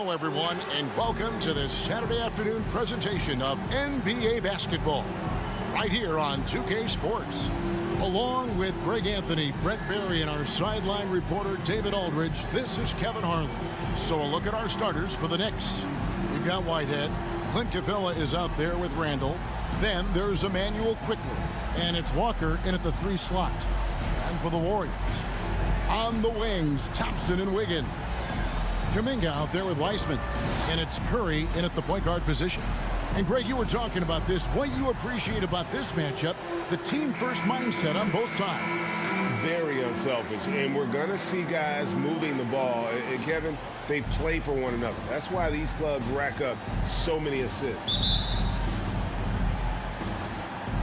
Hello, everyone, and welcome to this Saturday afternoon presentation of NBA basketball right here on 2K Sports. Along with Greg Anthony, Brett Berry, and our sideline reporter David Aldridge, this is Kevin Harlan. So a look at our starters for the Knicks. We've got Whitehead. Clint Capella is out there with Randall. Then there's Emmanuel Quickly, and it's Walker in at the 3 slot. And for the Warriors, on the wings, Thompson and Wiggins. Kuminga out there with Weissman, and it's Curry in at the point guard position. And Greg, you were talking about this. What you appreciate about this matchup, the team-first mindset on both sides. Very unselfish, and we're going to see guys moving the ball. And Kevin, they play for one another. That's why these clubs rack up so many assists.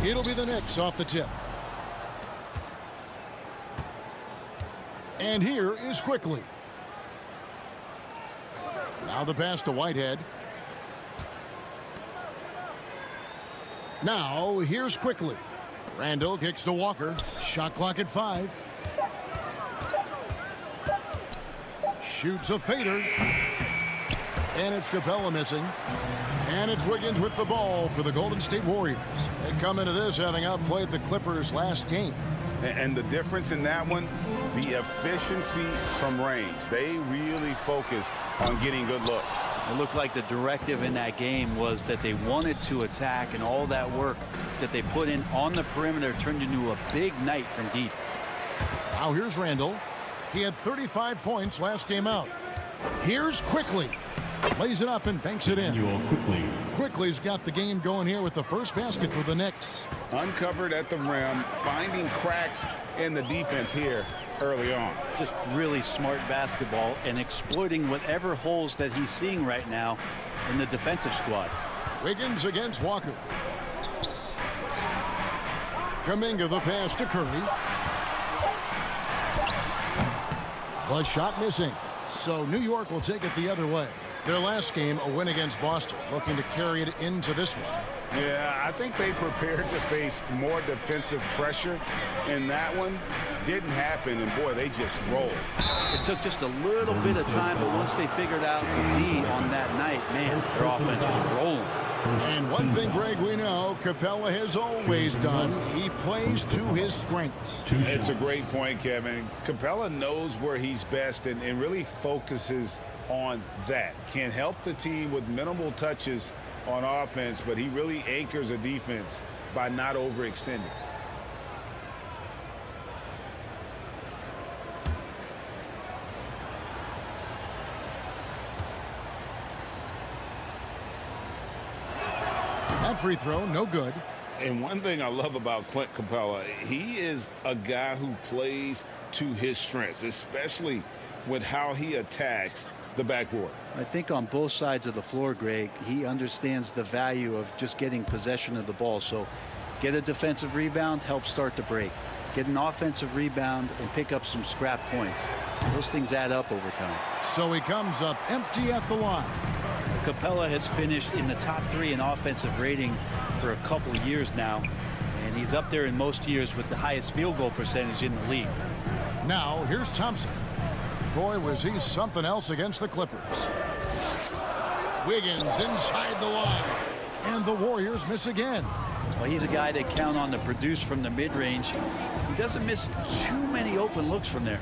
It'll be the Knicks off the tip. And here is Quickly. Now the pass to Whitehead. Now here's Quickly. Randall kicks to Walker. Shot clock at 5. Shoots a fader. And it's Capella missing. And it's Wiggins with the ball for the Golden State Warriors. They come into this having outplayed the Clippers last game. And the difference in that one, the efficiency from range. They really focused on getting good looks. It looked like the directive in that game was that they wanted to attack, and all that work that they put in on the perimeter turned into a big night from deep. Now here's Randall. He had 35 points last game out. Here's Quickly. Lays it up and banks it in. Quickly's got the game going here with the first basket for the Knicks. Uncovered at the rim, finding cracks in the defense here early on. Just really smart basketball and exploiting whatever holes that he's seeing right now in the defensive squad. Wiggins against Walker. Kuminga the pass to Curry. The shot missing. So New York will take it the other way. Their last game, a win against Boston, looking to carry it into this one. Yeah, I think they prepared to face more defensive pressure, and that one didn't happen, and boy, they just rolled. It took just a little bit of time, but once they figured out the D on that night, man, their offense was rolling. And one thing, Greg, we know Capella has always done, he plays to his strengths. It's a great point, Kevin. Capella knows where he's best and really focuses on that. Can help the team with minimal touches on offense, but he really anchors a defense by not overextending. That free throw, no good. And one thing I love about Clint Capella, he is a guy who plays to his strengths, especially with how he attacks the backboard. I think on both sides of the floor, Greg, he understands the value of just getting possession of the ball. So get a defensive rebound, help start the break. Get an offensive rebound and pick up some scrap points. Those things add up over time. So he comes up empty at the line. Capella has finished in the top 3 in offensive rating for a couple of years now, and he's up there in most years with the highest field goal percentage in the league. Now here's Thompson. Boy, was he something else against the Clippers. Wiggins inside the line, and the Warriors miss again. Well, he's a guy that count on to produce from the mid-range. He doesn't miss too many open looks from there.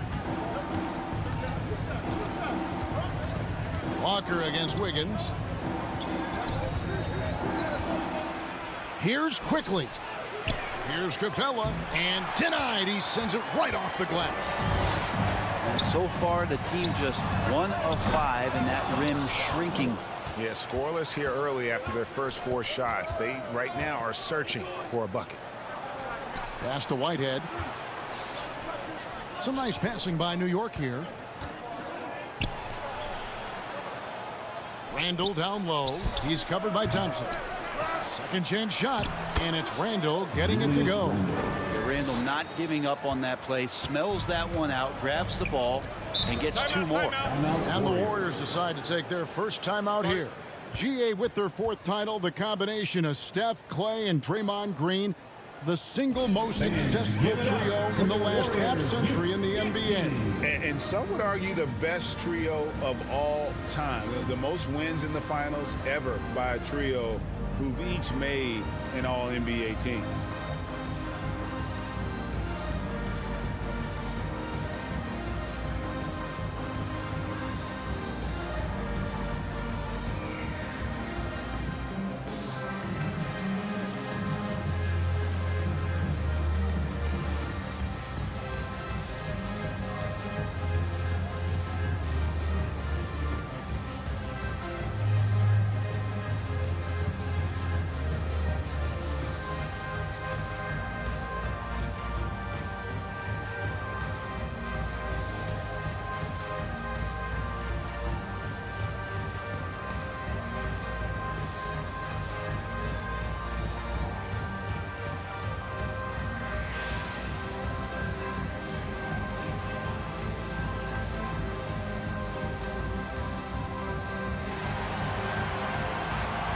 Walker against Wiggins. Here's Quickly. Here's Capella, and denied. He sends it right off the glass. And so far, the team just 1 of 5, and that rim shrinking. Yeah, scoreless here early after their first 4 shots. They right now are searching for a bucket. Pass to Whitehead. Some nice passing by New York here. Randall down low. He's covered by Thompson. Second chance shot, and it's Randall getting it to go. Randall not giving up on that play, smells that one out, grabs the ball, and gets 2 more. And the Warriors decide to take their first timeout here. GA with their 4th title, the combination of Steph, Clay, and Draymond Green. the single most successful trio in the last half-century in the NBA. And some would argue the best trio of all time. The most wins in the finals ever by a trio who've each made an All-NBA team.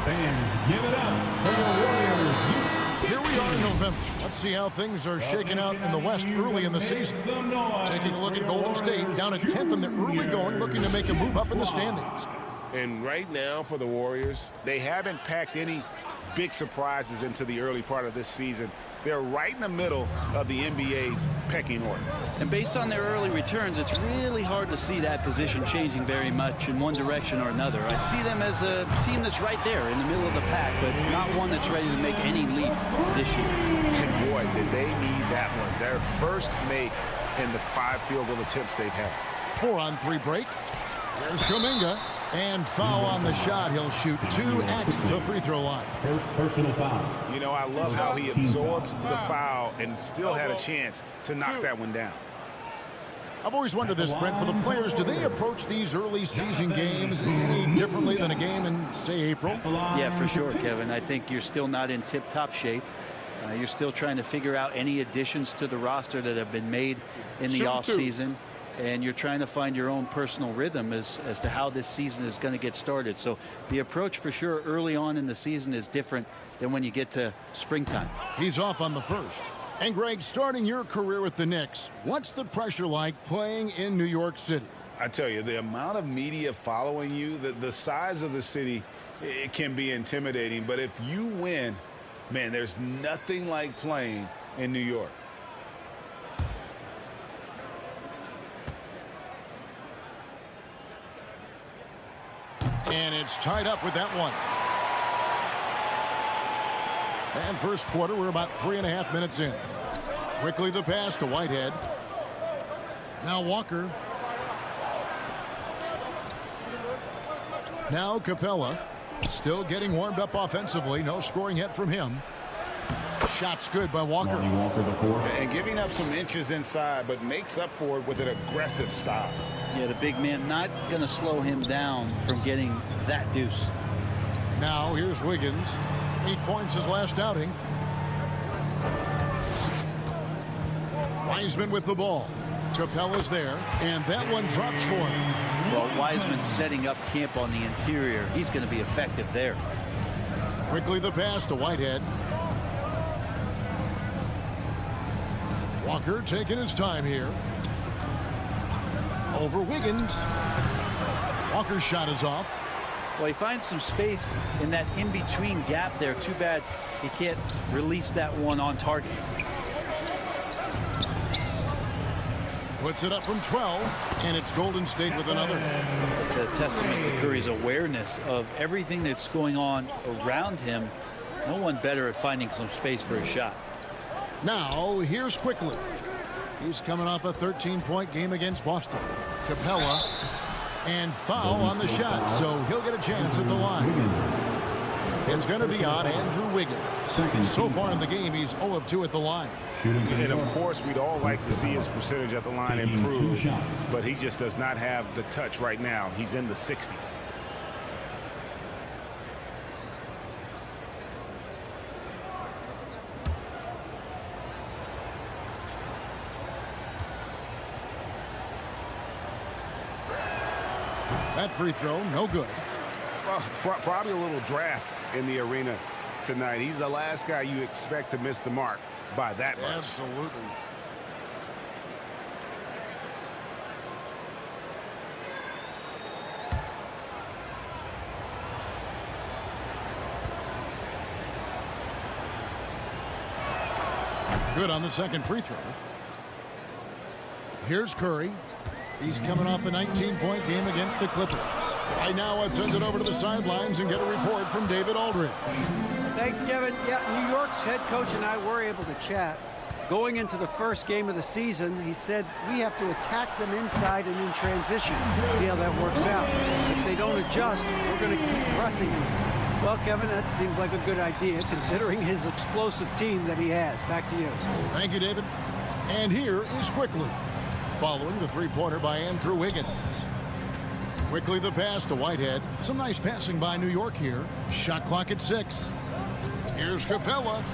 Fans, give it up for the Warriors. Here we are in November. Let's see how things are shaking out in the West early in the season. Taking a look at Golden State, down at 10th in the early going, looking to make a move up in the standings. And right now for the Warriors, they haven't packed any big surprises into the early part of this season. They're right in the middle of the NBA's pecking order. And based on their early returns, it's really hard to see that position changing very much in one direction or another. I see them as a team that's right there in the middle of the pack, but not one that's ready to make any leap this year. And boy, did they need that one. Their first make in the 5 field goal attempts they've had. 4-on-3 break. There's Kuminga. And foul on the shot. He'll shoot 2 at the free throw line. First personal foul. You know, I love how he absorbs the foul and still had a chance to knock that one down. I've always wondered this, Brent, for the players, do they approach these early season games any differently than a game in, say, April? Yeah, for sure, Kevin. I think you're still not in tip-top shape. You're still trying to figure out any additions to the roster that have been made in the offseason. And you're trying to find your own personal rhythm as to how this season is going to get started. So the approach for sure early on in the season is different than when you get to springtime. He's off on the first. And Greg, starting your career with the Knicks, what's the pressure like playing in New York City? I tell you, the amount of media following you, the size of the city, it can be intimidating. But if you win, man, there's nothing like playing in New York. And it's tied up with that one. And first quarter, we're about 3.5 minutes in. Quickly the pass to Whitehead. Now Walker. Now Capella. Still getting warmed up offensively. No scoring yet from him. Shot's good by Walker. And giving up some inches inside, but makes up for it with an aggressive stop. Yeah, the big man not going to slow him down from getting that deuce. Now here's Wiggins. 8 points his last outing. Wiseman with the ball. Capella's there, and that one drops for him. Well, Wiseman's setting up camp on the interior. He's going to be effective there. Quickly the pass to Whitehead. Walker taking his time here. Over Wiggins. Walker's shot is off. Well, he finds some space in that in-between gap there. Too bad he can't release that one on target. Puts it up from 12, and it's Golden State with another. It's a testament to Curry's awareness of everything that's going on around him. No one better at finding some space for a shot. Now, here's Quickly. He's coming off a 13-point game against Boston. Capella, and foul on the shot, so he'll get a chance at the line. It's going to be on Andrew Wiggins. So far in the game, he's 0 of 2 at the line. And of course, we'd all like to see his percentage at the line improve, but he just does not have the touch right now. He's in the 60s. That free throw, no good. Well, probably a little draft in the arena tonight. He's the last guy you expect to miss the mark by that much. Absolutely. Good on the second free throw. Here's Curry. He's coming off a 19-point game against the Clippers. Right now, let's send it over to the sidelines and get a report from David Aldridge. Thanks, Kevin. Yeah, New York's head coach and I were able to chat. Going into the first game of the season, he said we have to attack them inside and in transition. See how that works out. If they don't adjust, we're going to keep pressing them. Well, Kevin, that seems like a good idea considering his explosive team that he has. Back to you. Thank you, David. And here is Quickly, following the three-pointer by Andrew Wiggins. Quickly the pass to Whitehead. Some nice passing by New York here. Shot clock at 6. Here's Capella.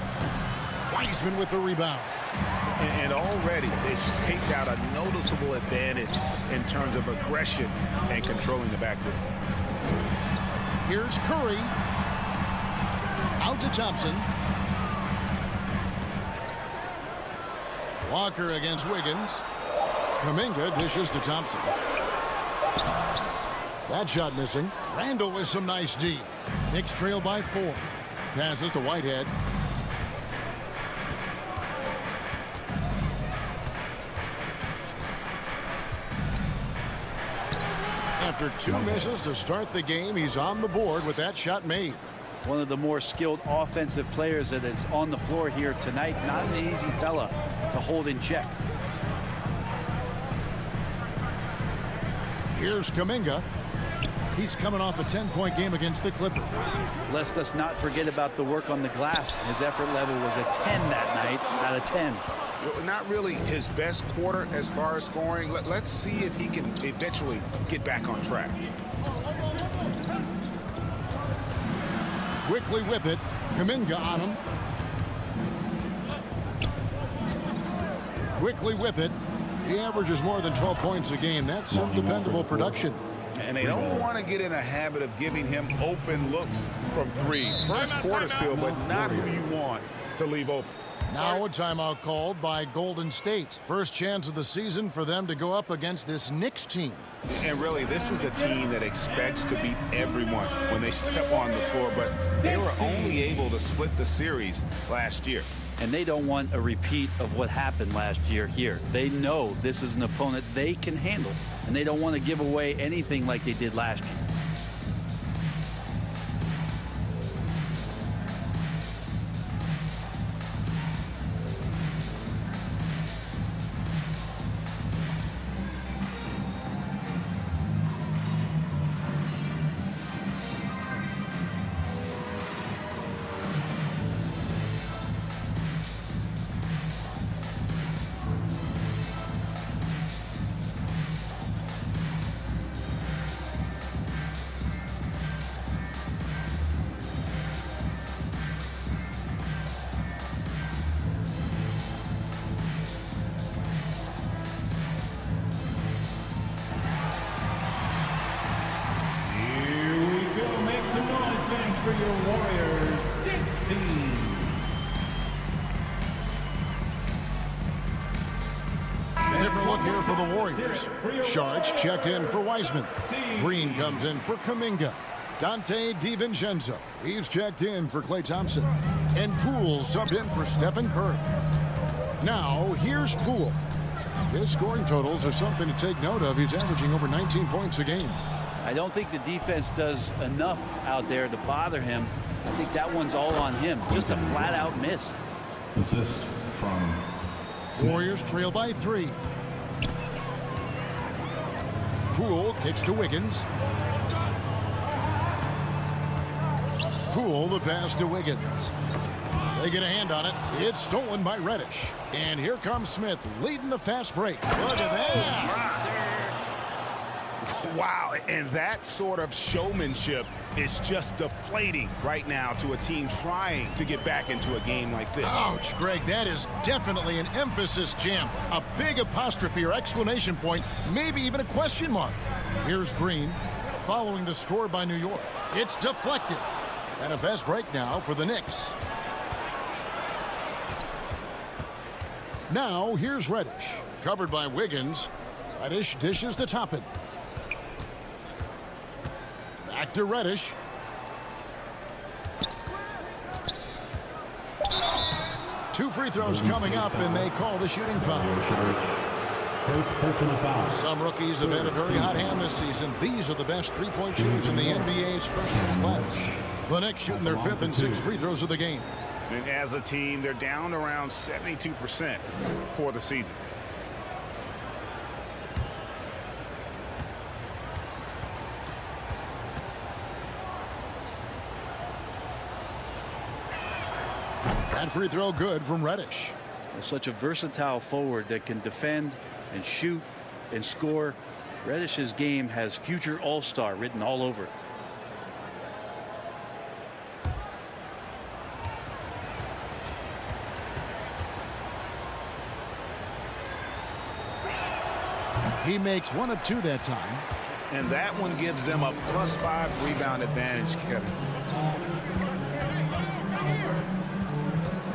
Wiseman with the rebound. And already they've staked out a noticeable advantage in terms of aggression and controlling the backcourt. Here's Curry. Out to Thompson. Walker against Wiggins. Kuminga dishes to Thompson. That shot missing. Randall with some nice D. Knicks trail by 4. Passes to Whitehead. After 2 misses to start the game, he's on the board with that shot made. One of the more skilled offensive players that is on the floor here tonight. Not an easy fella to hold in check. Here's Kuminga. He's coming off a 10-point game against the Clippers. Lest us not forget about the work on the glass. His effort level was a 10 that night out of 10. Not really his best quarter as far as scoring. Let's see if he can eventually get back on track. Quickly with it. Kuminga on him. Quickly with it. He averages more than 12 points a game. That's some dependable production. And they don't want to get in a habit of giving him open looks from 3. First quarter still, but not who you want to leave open. Now a timeout called by Golden State. First chance of the season for them to go up against this Knicks team. And really, this is a team that expects to beat everyone when they step on the floor, but they were only able to split the series last year. And they don't want a repeat of what happened last year here. They know this is an opponent they can handle, and they don't want to give away anything like they did last year. for your Warriors, 16. Different look here for the Warriors. Sharge checked in for Wiseman. Green comes in for Kuminga. Dante DiVincenzo. He's checked in for Klay Thompson. And Poole subbed in for Stephen Curry. Now, here's Poole. His scoring totals are something to take note of. He's averaging over 19 points a game. I don't think the defense does enough out there to bother him. I think that one's all on him. Just a flat-out miss. Assist from Warriors trail by 3. Poole kicks to Wiggins. Poole the pass to Wiggins. They get a hand on it. It's stolen by Reddish. And here comes Smith leading the fast break. Look at that. Wow, and that sort of showmanship is just deflating right now to a team trying to get back into a game like this. Ouch, Greg, that is definitely an emphasis jam. A big apostrophe or exclamation point, maybe even a question mark. Here's Green following the score by New York. It's deflected. And a fast break now for the Knicks. Now here's Reddish. Covered by Wiggins. Reddish dishes to Toppin. Back to Reddish. Two free throws coming up, and they call the shooting foul. First personal foul. Some rookies have had a very hot hand this season. These are the best three-point shooters in the NBA's freshman class. The Knicks shooting their 5th and 6th free throws of the game. And as a team, they're down around 72% for the season. That free throw good from Reddish. Such a versatile forward that can defend and shoot and score. Reddish's game has future all-star written all over it. He makes 1 of 2 that time. And that one gives them a +5 rebound advantage, Kevin.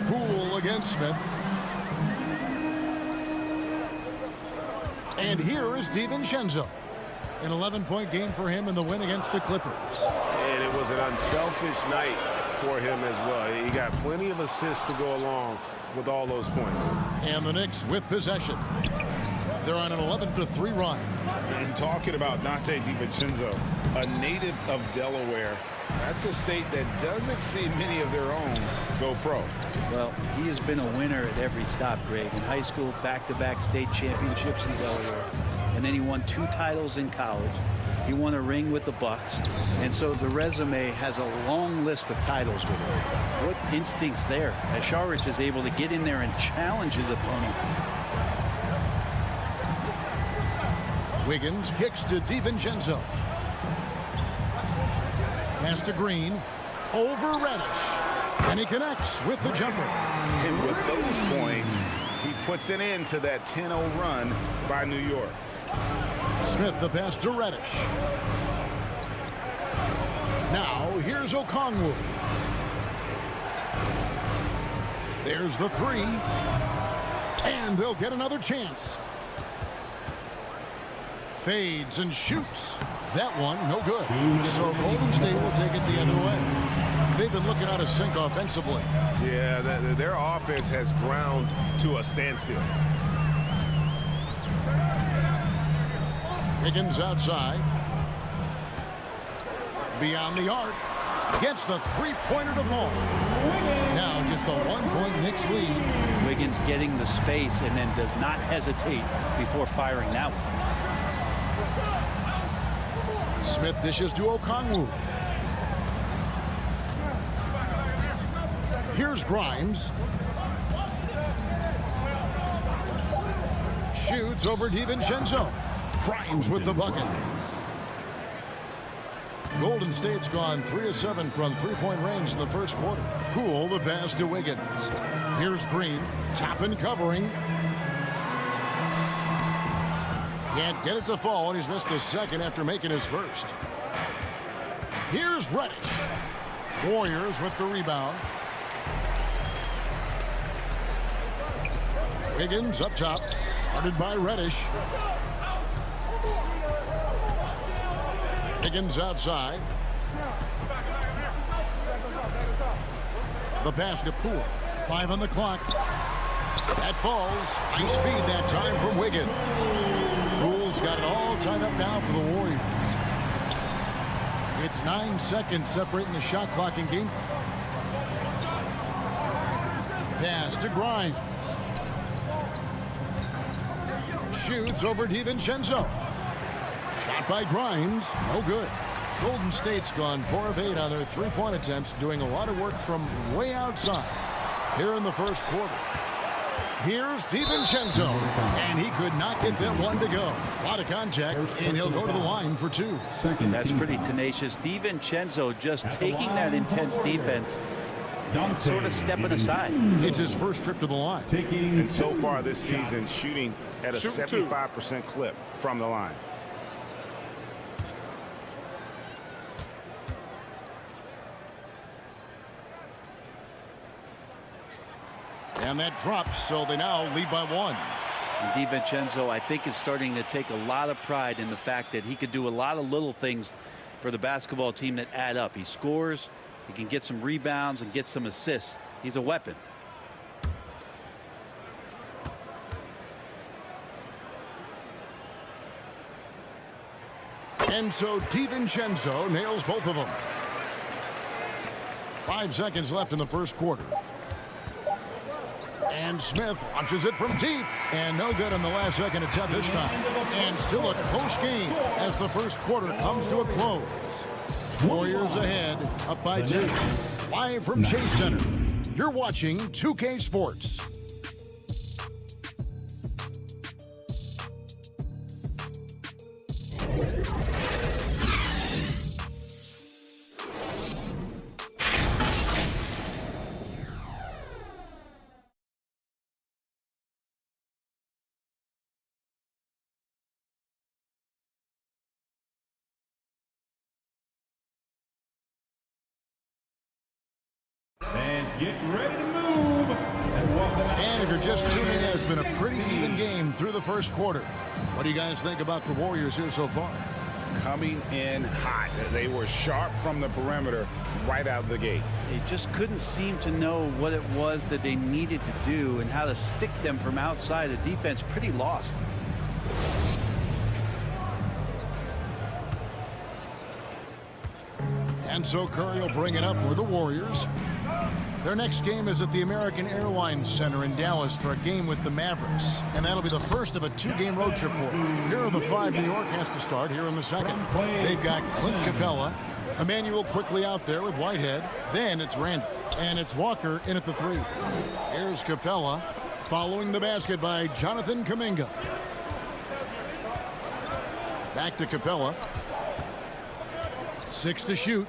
Poole against Smith. And here is DiVincenzo. An 11-point game for him in the win against the Clippers. And it was an unselfish night for him as well. He got plenty of assists to go along with all those points. And the Knicks with possession. They're on an 11-3 run. And talking about Donte DiVincenzo, a native of Delaware, that's a state that doesn't see many of their own go pro. Well, he has been a winner at every stop, Greg. In high school, back-to-back state championships in Delaware. And then he won 2 titles in college. He won a ring with the Bucks. And so the resume has a long list of titles with him. What instincts there as Sharich is able to get in there and challenge his opponent. Wiggins kicks to DiVincenzo. Pass to Green. Over Reddish. And he connects with the jumper. And with those points, he puts an end to that 10-0 run by New York. Smith the pass to Reddish. Now here's Okongwu. There's the 3. And they'll get another chance. Fades and shoots. That one, no good. So Golden State will take it the other way. They've been looking out of sync offensively. Yeah, their offense has ground to a standstill. Wiggins outside. Beyond the arc. Gets the three-pointer to fall. Now just a 1-point Knicks lead. Wiggins getting the space and then does not hesitate before firing that one. Smith dishes to Okongwu. Here's Grimes. Shoots over DiVincenzo. Grimes with the bucket. Golden State's gone 3 of 7 from three-point range in the first quarter. Poole the pass to Wiggins. Here's Green. Toppin covering. Can't get it to fall, and he's missed the second after making his first. Here's Reddish. Warriors with the rebound. Wiggins up top. Guarded by Reddish. Wiggins outside. The pass to Poole. 5 on the clock. That falls. Nice feed that time from Wiggins. Poole's got it all tied up now for the Warriors. It's 9 seconds separating the shot clock and game. Pass to Grimes. Shoots over DiVincenzo. Shot by Grimes. No good. Golden State's gone 4 of 8 on their three-point attempts, doing a lot of work from way outside here in the first quarter. Here's DiVincenzo, and he could not get that one to go. A lot of contact, and he'll go to the line for 2. That's pretty tenacious. DiVincenzo just taking that intense defense and sort of stepping aside. It's his first trip to the line. And so far this season, shooting at a 75% clip from the line. And that drops, so they now lead by 1. And DiVincenzo, I think, is starting to take a lot of pride in the fact that he could do a lot of little things for the basketball team that add up. He scores, he can get some rebounds and get some assists. He's a weapon. And so DiVincenzo nails both of them. 5 seconds left in the first quarter. And Smith launches it from deep. And no good on the last second attempt this time. And still a close game as the first quarter comes to a close. Warriors ahead, up by 2. Live from Chase Center, you're watching 2K Sports. And get ready to move. And if you're just tuning in, it's been a pretty even game through the first quarter. What do you guys think about the Warriors here so far? Coming in hot. They were sharp from the perimeter right out of the gate. They just couldn't seem to know what it was that they needed to do and how to stick them from outside. The defense pretty lost. And so Curry will bring it up for the Warriors. Their next game is at the American Airlines Center in Dallas for a game with the Mavericks. And that'll be the first of a 2-game road trip for them. Here are the 5 New York has to start here in the second. They've got Clint Capella. Emmanuel quickly out there with Whitehead. Then it's Randall. And it's Walker in at the 3. Here's Capella following the basket by Jonathan Kuminga. Back to Capella. 6 to shoot.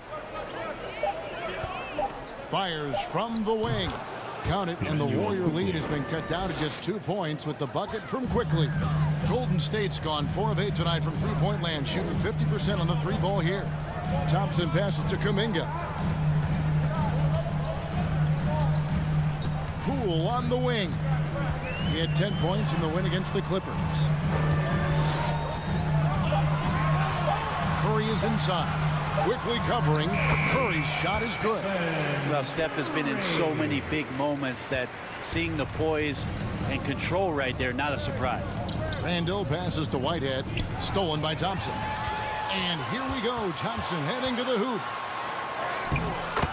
Fires from the wing. Count it, and the Warrior lead has been cut down to just 2 points with the bucket from Quickly. Golden State's gone 4 of 8 tonight from three-point land, shooting 50% on the 3-ball here. Thompson passes to Kuminga. Poole on the wing. He had 10 points in the win against the Clippers. Curry is inside. Quickly covering. Curry's shot is good. Well, Steph has been in so many big moments that seeing the poise and control right there, not a surprise. Randall passes to Whitehead. Stolen by Thompson. And here we go. Thompson heading to the hoop.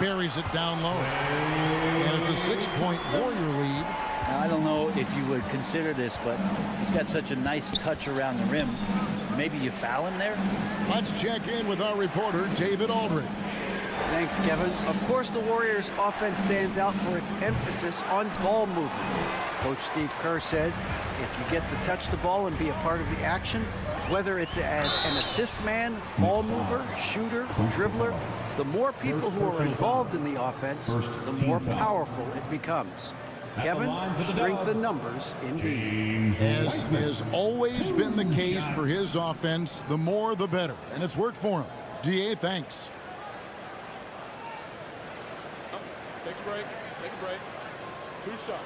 Buries it down low. And it's a 6-point Warrior lead. Now, I don't know if you would consider this, but he's got such a nice touch around the rim. Maybe you foul him there? Let's check in with our reporter, David Aldridge. Thanks, Kevin. Of course, the Warriors' offense stands out for its emphasis on ball movement. Coach Steve Kerr says if you get to touch the ball and be a part of the action, whether it's as an assist man, ball mover, shooter, dribbler, the more people who are involved in the offense, the more powerful it becomes. Kevin, strength in numbers, indeed. As has always been the case for his offense, the more the better. And it's worked for him. DA, thanks. Take a break. Take a break. 2 shots.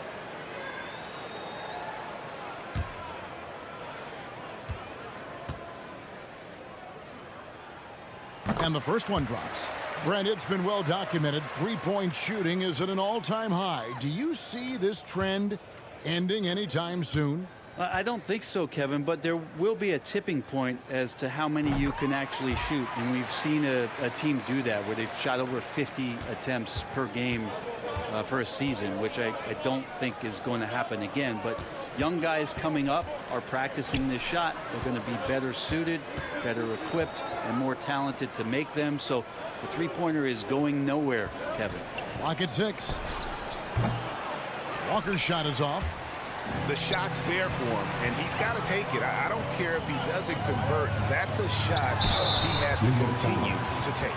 And the first one drops. Brent, it's been well documented. Three-point shooting is at an all-time high. Do you see this trend ending anytime soon? I don't think so, Kevin, but there will be a tipping point as to how many you can actually shoot. And we've seen a team do that where they've shot over 50 attempts per game for a season, which I don't think is going to happen again. But young guys coming up are practicing this shot. They're going to be better suited, better equipped, and more talented to make them. So the three-pointer is going nowhere, Kevin. Clock at 6. Walker's shot is off. The shot's there for him, and he's got to take it. I don't care if he doesn't convert. That's a shot he has to continue to take.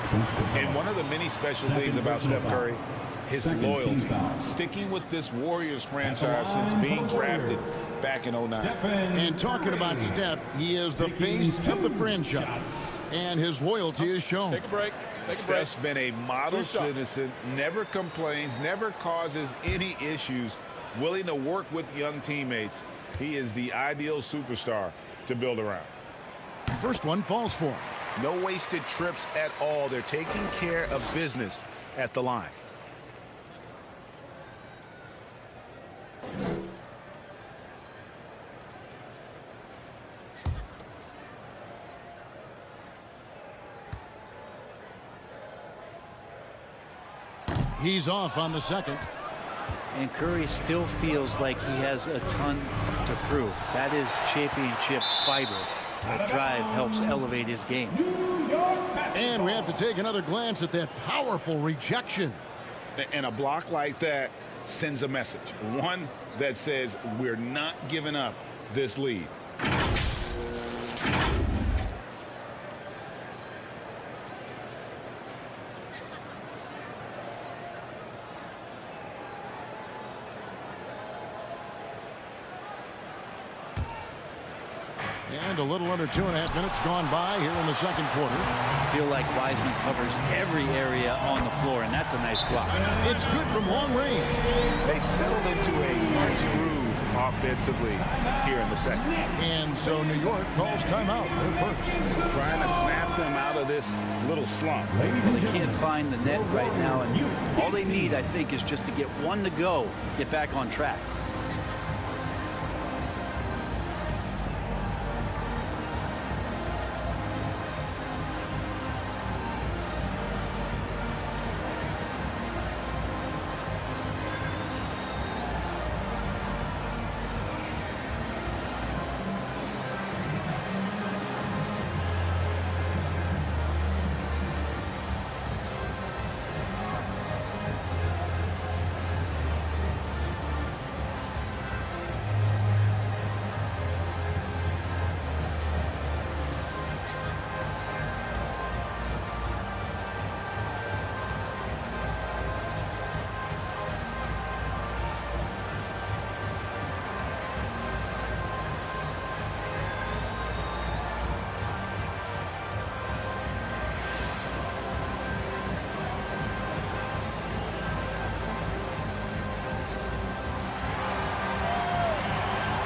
And one of the many special things about Steph Curry, his loyalty, sticking with this Warriors franchise since being drafted back in 09. And talking about Steph, he is the face of the franchise, and his loyalty is shown. Take a break. Take a break. Steph's been a model citizen, never complains, never causes any issues willing to work with young teammates. He is the ideal superstar to build around. First one falls for him. No wasted trips at all. They're taking care of business at the line. He's off on the second. And Curry still feels like he has a ton to prove. That is championship fiber. That drive helps elevate his game. And we have to take another glance at that powerful rejection. And a block like that sends a message. One that says we're not giving up this lead. And a little under 2.5 minutes gone by here in the second quarter. I feel like Wiseman covers every area on the floor, and that's a nice block. It's good from long range. They've settled into a nice groove offensively here in the second. And so New York calls timeout. They're first. Trying to snap them out of this little slump. Well, they can't find the net right now, and all they need, I think, is just to get one to go, get back on track.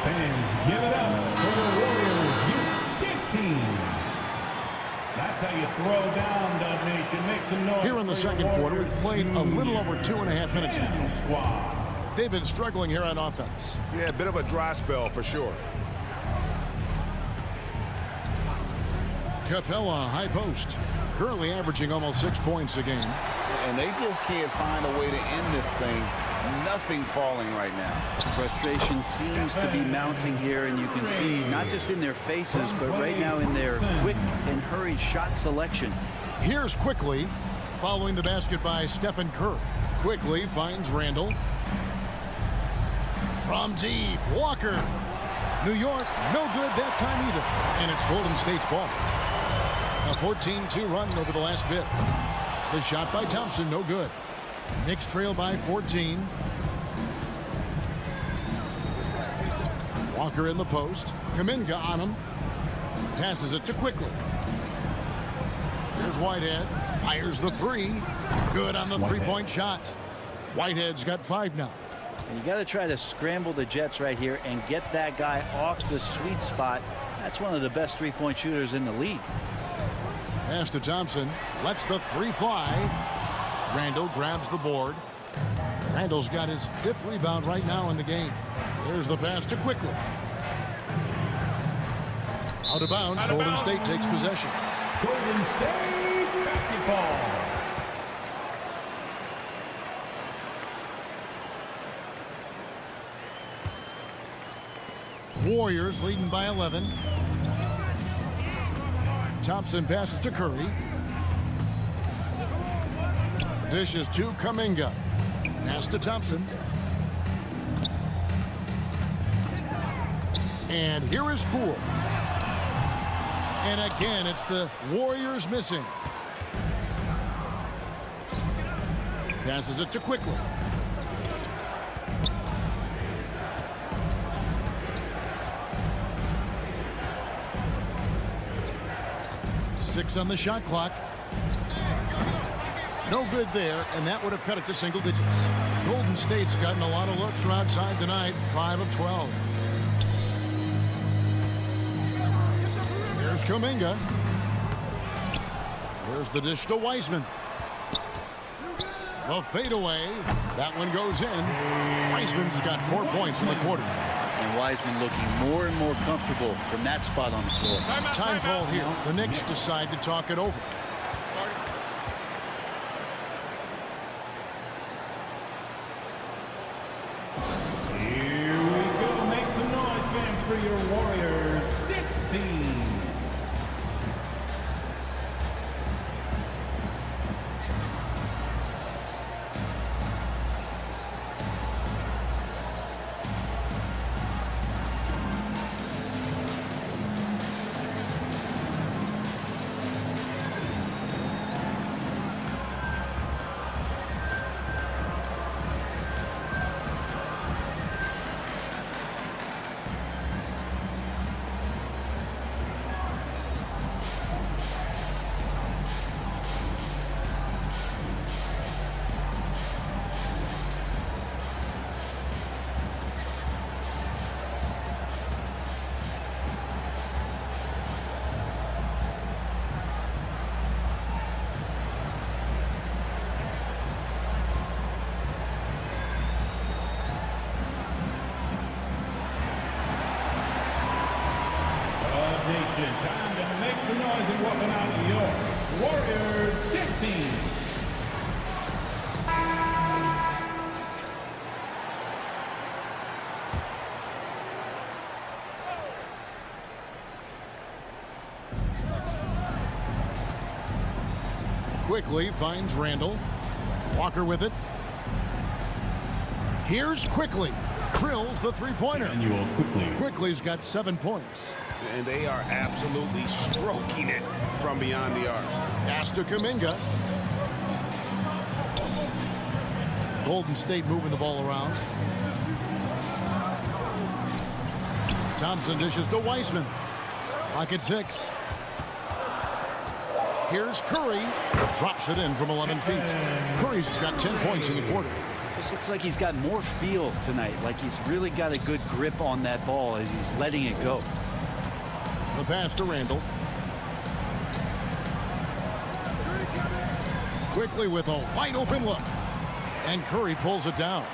Fans, give it up for the Warriors Youth Dance Team. That's how you throw down, Dub Nation. Make some noise. Here in the second quarter, we've played a little over 2.5 minutes now. They've been struggling here on offense. Yeah, a bit of a dry spell for sure. Capella, high post. Currently averaging almost 6 points a game. And they just can't find a way to end this thing. Nothing falling right now. Frustration seems to be mounting here, and you can see not just in their faces, but right now in their quick and hurried shot selection. Here's Quickly, following the basket by Stephen Curry. Quickly finds Randall. From deep, Walker. New York, no good that time either. And it's Golden State's ball. A 14-2 run over the last bit. The shot by Thompson, no good. Knicks trail by 14. Walker in the post. Kuminga on him. Passes it to Quickly. Here's Whitehead. Fires the three. Good on the three-point shot. Whitehead's got 5 now. And you got to try to scramble the Jets right here and get that guy off the sweet spot. That's one of the best three-point shooters in the league. Pass to Thompson. Lets the three fly. Randall grabs the board. Randall's got his 5th rebound right now in the game. There's the pass to Quickly. Out of bounds. Golden State takes possession. Golden State basketball. Warriors leading by 11. Thompson passes to Curry. Dishes to Kuminga. Pass to Thompson. And here is Poole. And again, it's the Warriors missing. Passes it to Quickly. Six on the shot clock. No good there, and that would have cut it to single digits. Golden State's gotten a lot of looks from outside tonight, 5 of 12. Here's Kuminga. Here's the dish to Wiseman. The fadeaway. That one goes in. Wiseman's got 4 points in the quarter. And Wiseman looking more and more comfortable from that spot on the floor. Time call here. The Knicks decide to talk it over. Here we go. Make some noise, fans, for your Warriors 16. Time to make some noise and welcome out your Warriors 16. Quickly finds Randall. Walker with it. Here's Quickly. Drills the three-pointer. Manuel Quickly. Quickly's got 7 points. And they are absolutely stroking it from beyond the arc. Pass to Kuminga. Golden State moving the ball around. Thompson dishes to Wiseman. Lock at 6. Here's Curry. Drops it in from 11 feet. Curry's got 10 points in the quarter. This looks like he's got more feel tonight, like he's really got a good grip on that ball as he's letting it go. The pass to Randall. Quickly with a wide open look. And Curry pulls it down.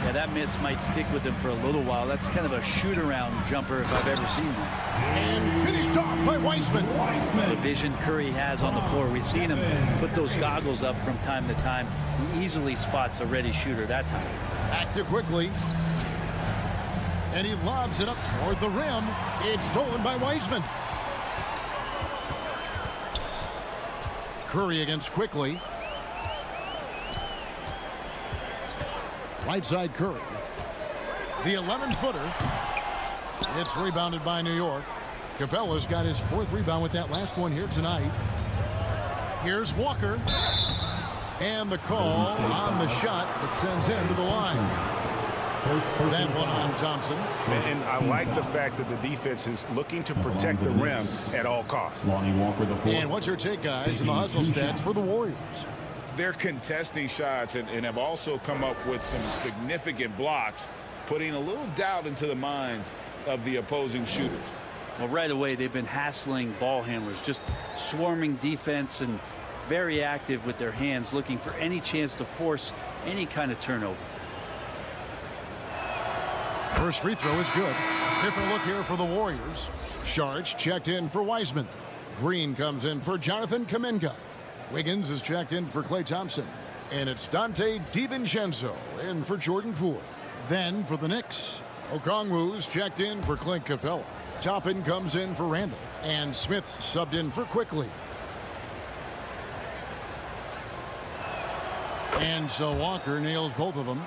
Yeah, that miss might stick with him for a little while. That's kind of a shoot-around jumper if I've ever seen one. And finished off by Wiseman. The vision Curry has on the floor. We've seen him put those goggles up from time to time. He easily spots a ready shooter that time. Back to Quickly. And he lobs it up toward the rim. It's stolen by Wiseman. Curry against Quickly. Right side Curry. The 11-footer. It's rebounded by New York. Capella's got his 4th rebound with that last one here tonight. Here's Walker. And the call on the shot that sends him to the line. That one on Thompson. And I like the fact that the defense is looking to protect the rim at all costs. And what's your take, guys, in the hustle stats for the Warriors? They're contesting shots and have also come up with some significant blocks, putting a little doubt into the minds of the opposing shooters. Well, right away, they've been hassling ball handlers, just swarming defense and very active with their hands, looking for any chance to force any kind of turnover. First free throw is good. Different look here for the Warriors. Sharch checked in for Wiseman. Green comes in for Jonathan Kuminga. Wiggins is checked in for Klay Thompson. And it's Dante DiVincenzo in for Jordan Poole. Then for the Knicks, Okongwu's checked in for Clint Capella. Toppin comes in for Randall. And Smith's subbed in for Quickly. And so Walker nails both of them.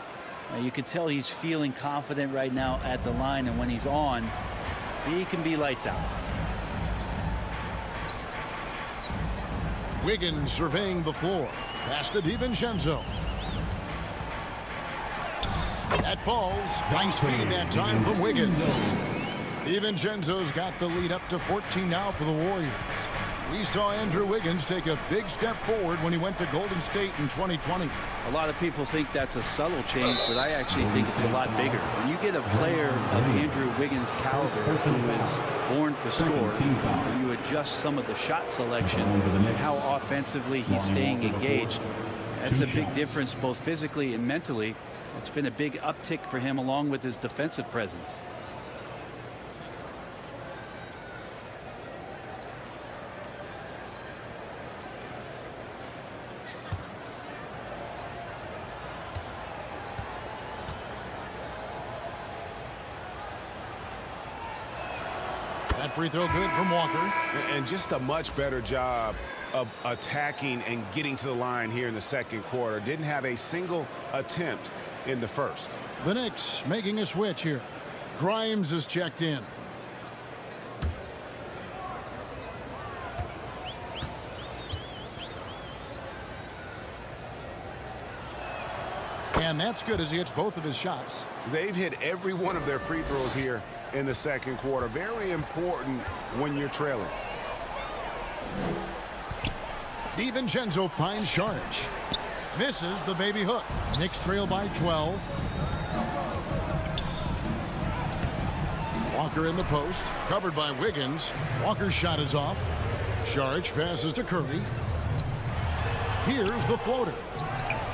You can tell he's feeling confident right now at the line, and when he's on, he can be lights out. Wiggins surveying the floor. Pass to DiVincenzo. That falls. Nice feed that time from Wiggins. DiVincenzo's got the lead up to 14 now for the Warriors. We saw Andrew Wiggins take a big step forward when he went to Golden State in 2020. A lot of people think that's a subtle change, but I actually think it's a lot bigger. When you get a player of Andrew Wiggins' caliber who is born to score, and you adjust some of the shot selection and how offensively he's staying engaged, that's a big difference both physically and mentally. It's been a big uptick for him along with his defensive presence. That free throw good from Walker. And just a much better job of attacking and getting to the line here in the second quarter. Didn't have a single attempt in the first. The Knicks making a switch here. Grimes is checked in. And that's good as he hits both of his shots. They've hit every one of their free throws here in the second quarter. Very important when you're trailing. DiVincenzo finds Saric. Misses the baby hook. Knicks trail by 12. Walker in the post. Covered by Wiggins. Walker's shot is off. Saric passes to Curry. Here's the floater.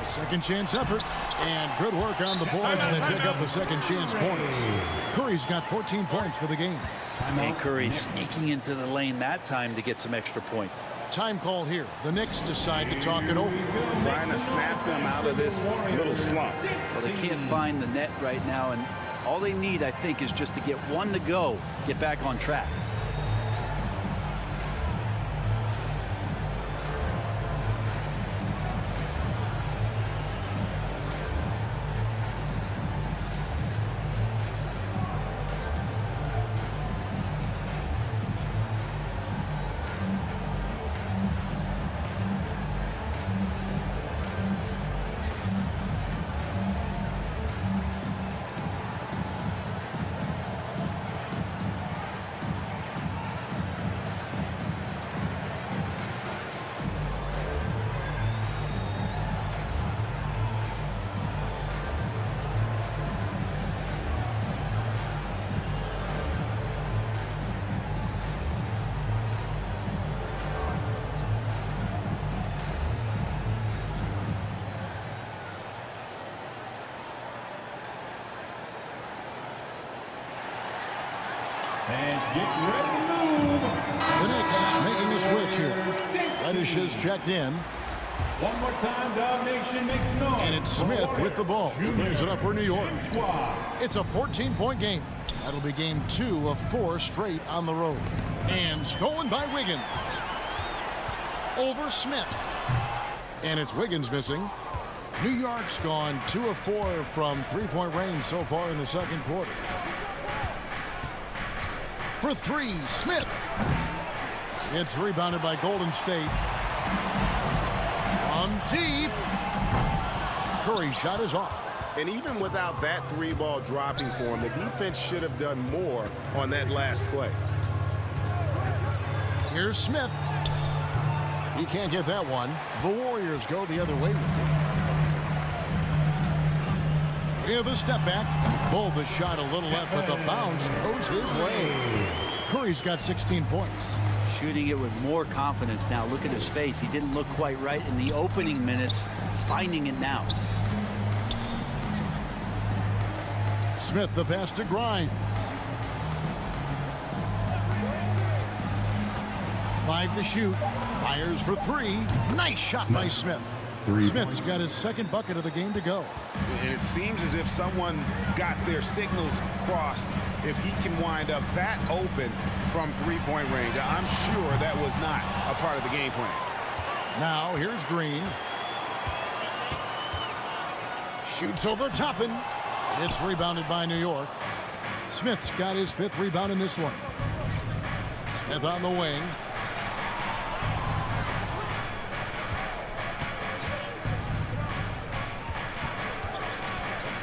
Second chance effort. And good work on the boards that pick up the second chance points. Curry's got 14 points for the game. And Curry sneaking into the lane that time to get some extra points. Time call here. The Knicks decide to talk it over. Trying to snap them out of this little slump. Well, they can't find the net right now, and all they need, I think, is just to get one to go, get back on track. And get ready to move. The Knicks making a switch here. Reddish is checked in. One more time, Domination makes noise. And it's Smith with the ball. He brings it up for New York. It's a 14-point game. That'll be game 2 of 4 straight on the road. And stolen by Wiggins. Over Smith. And it's Wiggins missing. New York's gone 2 of 4 from three-point range so far in the second quarter. For 3, Smith. It's rebounded by Golden State. From deep. Curry's shot is off. And even without that 3-ball dropping for him, the defense should have done more on that last play. Here's Smith. He can't get that one. The Warriors go the other way with it. Yeah, the step back. Pulled the shot a little left, but the bounce goes his way. Curry's got 16 points. Shooting it with more confidence now. Look at his face. He didn't look quite right in the opening minutes. Finding it now. Smith the pass to Grimes. 5 to shoot. Fires for 3. Nice shot by Smith. Smith's got his second bucket of the game to go. And it seems as if someone got their signals crossed. If he can wind up that open from three-point range, I'm sure that was not a part of the game plan. Now here's Green. Shoots over Toppin. It's rebounded by New York. Smith's got his 5th rebound in this one. Smith on the wing.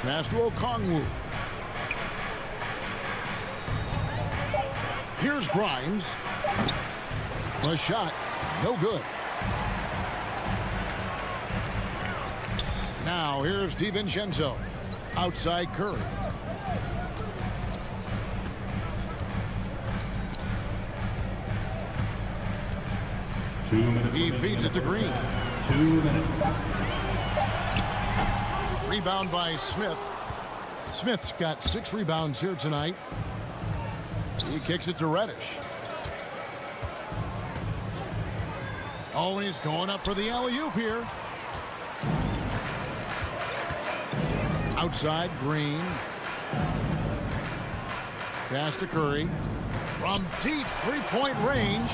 Pass to Okongwu. Here's Grimes. The shot, no good. Now here's DiVincenzo. Outside Curry. He feeds it to Green. 2 minutes. Rebound by Smith. Smith's got 6 rebounds here tonight. He kicks it to Reddish. Oh, and he's going up for the alley-oop here. Outside, Green. Pass to Curry. From deep three-point range.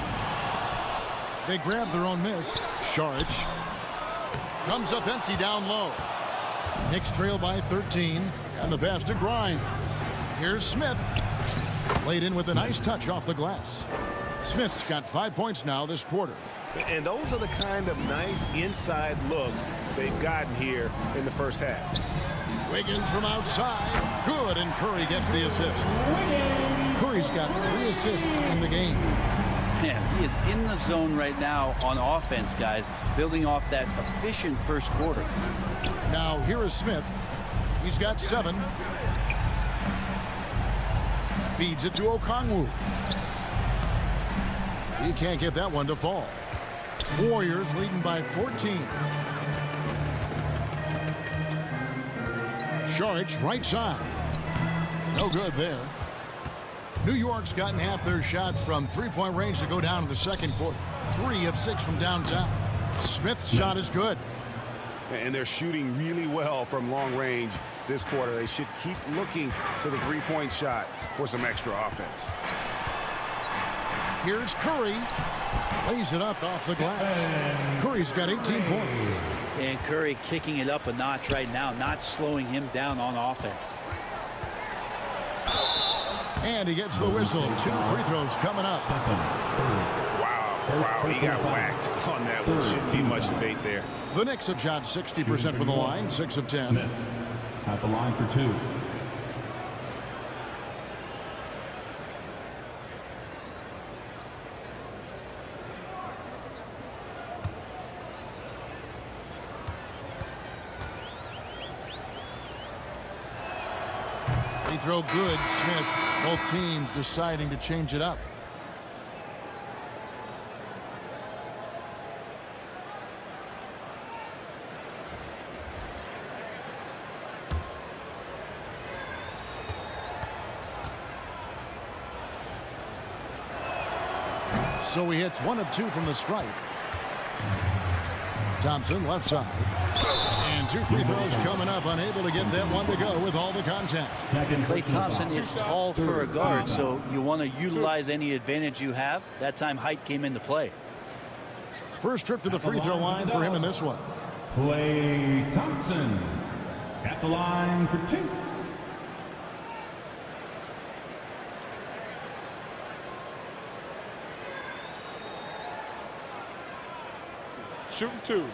They grab their own miss. Saric comes up empty down low. Knicks trail by 13. And the pass to Grimes. Here's Smith. Laid in with a nice touch off the glass. Smith's got 5 points now this quarter. And those are the kind of nice inside looks they've gotten here in the first half. Wiggins from outside. Good, and Curry gets the assist. Curry's got 3 assists in the game. Man, he is in the zone right now on offense, guys, building off that efficient first quarter. Now here is Smith. He's got 7. Feeds it to Okongwu. He can't get that one to fall. Warriors leading by 14. Saric right side. No good there. New York's gotten half their shots from three-point range to go down in the second quarter. 3 of 6 from downtown. Smith's shot is good. And they're shooting really well from long range this quarter. They should keep looking to the three-point shot for some extra offense. Here's Curry. Lays it up off the glass. Curry's got 18 points. And Curry kicking it up a notch right now, not slowing him down on offense. And he gets the whistle. 2 free throws coming up. Wow, he got whacked on that one. Shouldn't be much debate there. The Knicks have shot 60% from the line, 6 of 10. Smith at the line for 2. He throw good. Smith. Both teams deciding to change it up. So he hits 1 of 2 from the stripe. Thompson left side. And 2 free throws coming up. Unable to get that one to go with all the contact. Klay Thompson is tall for a guard, so you want to utilize any advantage you have. That time height came into play. First trip to the free throw line for him in this one. Klay Thompson at the line for 2. Shooting 2.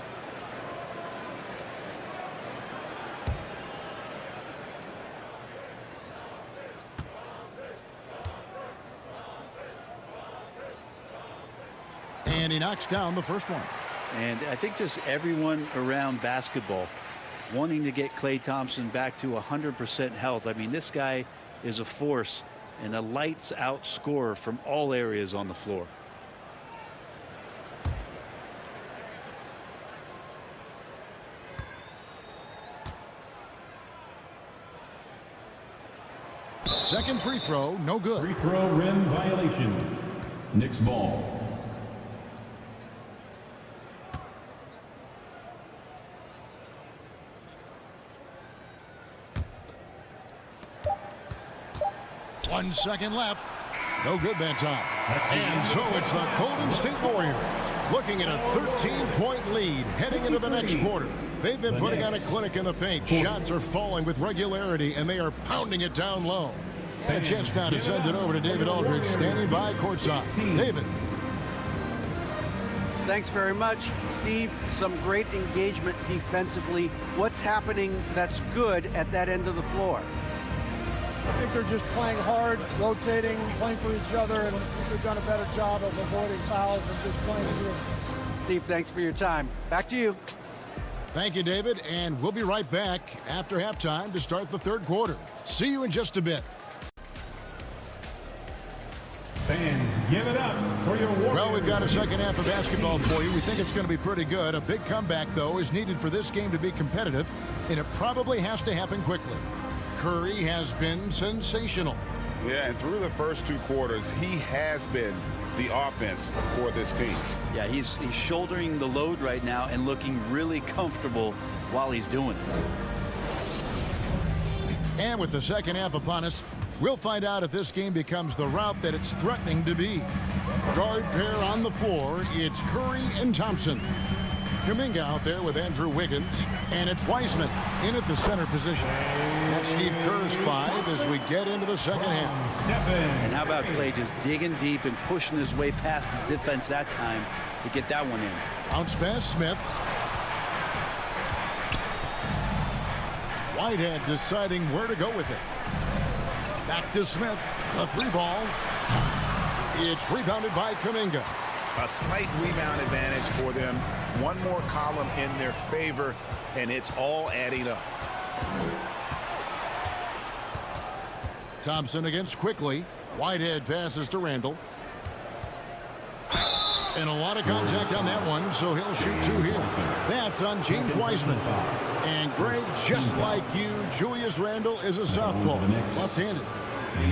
And he knocks down the first one. And I think just everyone around basketball wanting to get Klay Thompson back to 100% health. I mean, this guy is a force and a lights out scorer from all areas on the floor. Second free throw, no good. Free throw rim violation. Knicks ball. One second left. No good that time. And so it's the Golden State Warriors looking at a 13-point lead heading into the next quarter. They've been putting on a clinic in the paint. Shots are falling with regularity, and they are pounding it down low. And a chance now to send it over to David Aldridge, standing by courtside. David. Thanks very much, Steve. Some great engagement defensively. What's happening that's good at that end of the floor? I think they're just playing hard, rotating, playing for each other, and they've done a better job of avoiding fouls and just playing through. Steve, thanks for your time. Back to you. Thank you, David, and we'll be right back after halftime to start the third quarter. See you in just a bit. Fans, give it up for your Warriors. Well, we've got a second half of basketball for you. We think it's going to be pretty good. A big comeback, though, is needed for this game to be competitive, and it probably has to happen quickly. Curry has been sensational. Yeah, and through the first two quarters, he has been the offense for this team. Yeah, he's shouldering the load right now and looking really comfortable while he's doing it. And with the second half upon us, we'll find out if this game becomes the route that it's threatening to be. Guard pair on the floor. It's Curry and Thompson. Kuminga out there with Andrew Wiggins. And it's Wiseman in at the center position. That's Steve Kerr's 5 as we get into the second half. And how about Clay just digging deep and pushing his way past the defense that time to get that one in. Bounce pass, Smith. Whitehead deciding where to go with it. Back to Smith. A 3-ball. It's rebounded by Kuminga. A slight rebound advantage for them. One more column in their favor, and it's all adding up. Thompson against Quickly. Whitehead passes to Randall. And a lot of contact on that one, so he'll shoot 2 here. That's on James Wiseman. And Greg, just like you, Julius Randle is a southpaw, left-handed.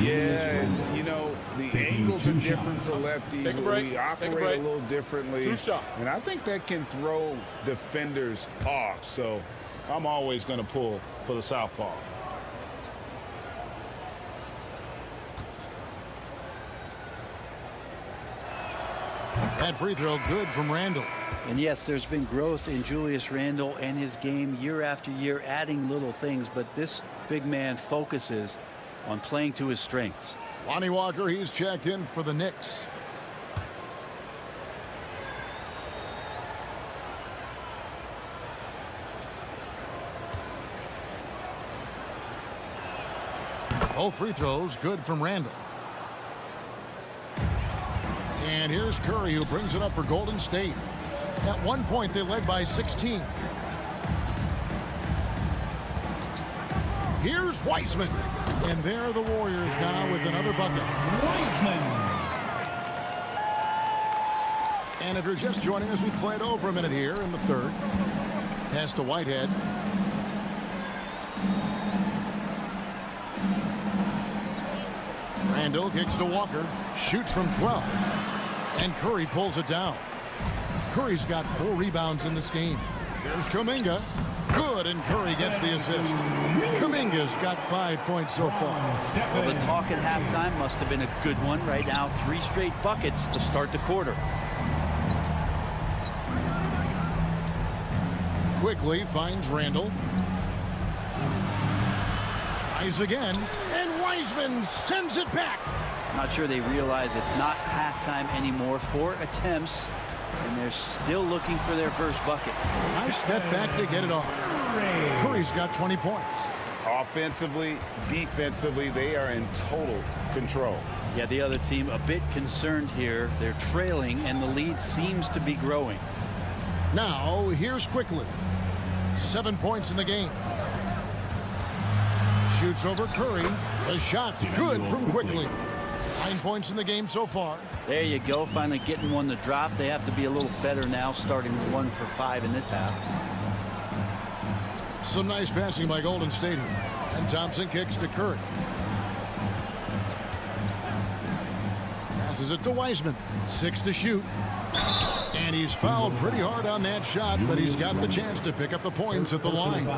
Yeah, and you know, the angles are different for lefties. Take a break. We operate a little differently. 2 shots. And I think that can throw defenders off. So I'm always going to pull for the southpaw. That free throw good from Randall. And yes, there's been growth in Julius Randle and his game year after year, adding little things, but this big man focuses on playing to his strengths. Lonnie Walker, he's checked in for the Knicks. Both free throws good from Randall. And here's Curry, who brings it up for Golden State. At one point, they led by 16. Here's Wiseman. And there are the Warriors now with another bucket. Wiseman. And if you're just joining us, we played over a minute here in the third. Pass to Whitehead. Randall kicks to Walker. Shoots from 12. And Curry pulls it down. Curry's got 4 rebounds in this game. Here's Kuminga. Good, and Curry gets the assist. Kuminga's got 5 points so far. Well, the talk at halftime must have been a good one. Right now, 3 straight buckets to start the quarter. Quickly finds Randall. Tries again, and Wiseman sends it back. Not sure they realize it's not halftime anymore. 4 attempts, and they're still looking for their first bucket. Nice step back to get it off. Curry's got 20 points. Offensively, defensively, they are in total control. Yeah, the other team a bit concerned here. They're trailing, and the lead seems to be growing. Now, here's Quickly. 7 points in the game. Shoots over Curry. The shot's good from Quickly. 9 points in the game so far. There you go, finally getting one to drop. They have to be a little better now, starting 1 for 5 in this half. Some nice passing by Golden State here. And Thompson kicks to Curry. Passes it to Wiseman. 6 to shoot. And he's fouled pretty hard on that shot, but he's got the chance to pick up the points at the line.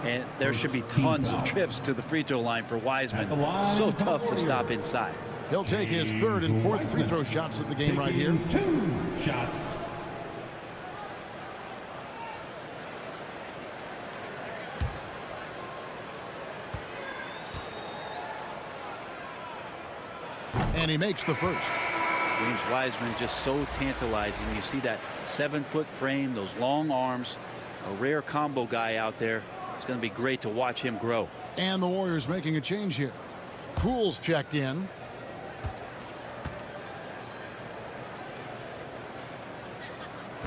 And there should be tons of trips to the free throw line for Wiseman. So tough to stop inside. He'll take his 3rd and 4th free throw shots at the game right here. 2 shots. And he makes the first. James Wiseman just so tantalizing. You see that 7-foot frame, those long arms, a rare combo guy out there. It's going to be great to watch him grow. And the Warriors making a change here. Poole's checked in.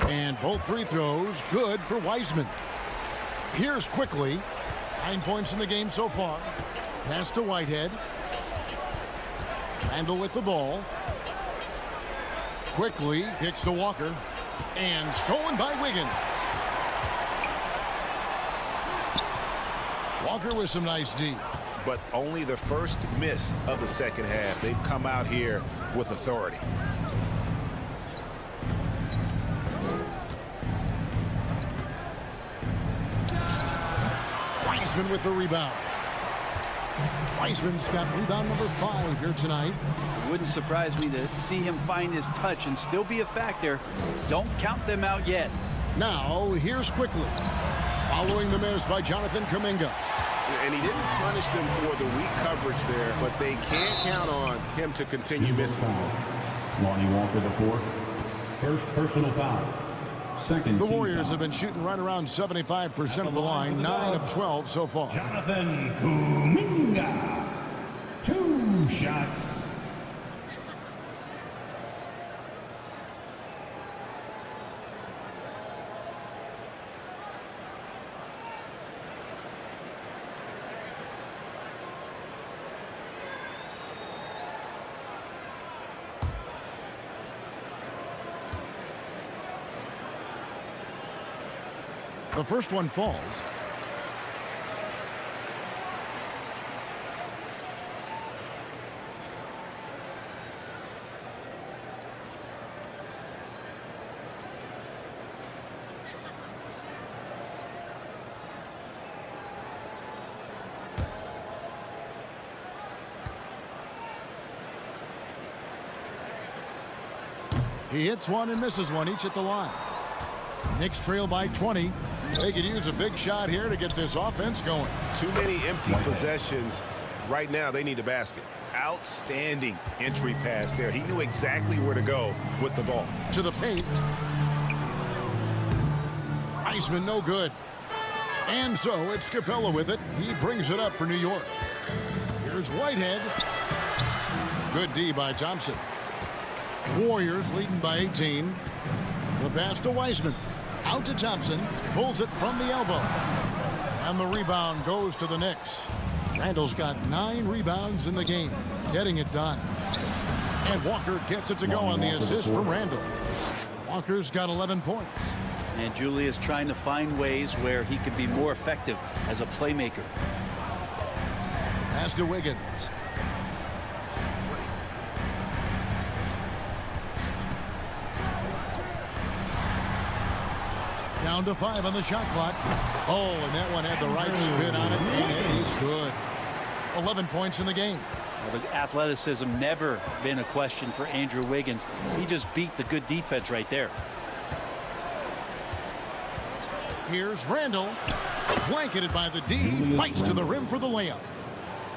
And both free throws good for Wiseman. Here's Quickly. 9 points in the game so far. Pass to Whitehead. Randall with the ball. Quickly kicks to Walker. And stolen by Wiggins. Walker with some nice D. But only the first miss of the second half. They've come out here with authority. Wiseman with the rebound. Wiseman's got rebound number 5 here tonight. It wouldn't surprise me to see him find his touch and still be a factor. Don't count them out yet. Now, here's Quickly. Following the miss by Jonathan Kuminga. And he didn't punish them for the weak coverage there, but they can't count on him to continue missing. Lonnie Walker, the fourth. First personal foul. Second. The Warriors have been shooting right around 75% of the line, 9 of 12 so far. Jonathan Kuminga. 2 shots. The first one falls. He hits one and misses one, each at the line. Knicks trail by 20. They could use a big shot here to get this offense going. Too many empty possessions. Right now, they need a basket. Outstanding entry pass there. He knew exactly where to go with the ball. To the paint. Wiseman no good. And so it's Capella with it. He brings it up for New York. Here's Whitehead. Good D by Thompson. Warriors leading by 18. The pass to Wiseman. Out to Thompson. Pulls it from the elbow. And the rebound goes to the Knicks. Randall's got 9 rebounds in the game. Getting it done. And Walker gets it to go on the assist from Randall. Walker's got 11 points. And Julius trying to find ways where he could be more effective as a playmaker. Pass to Wiggins. Down to 5 on the shot clock. Oh, and that one had the right spin on it, and it is good. 11 points in the game. Well, the athleticism never been a question for Andrew Wiggins. He just beat the good defense right there. Here's Randall. Blanketed by the D. Fights to the rim for the layup.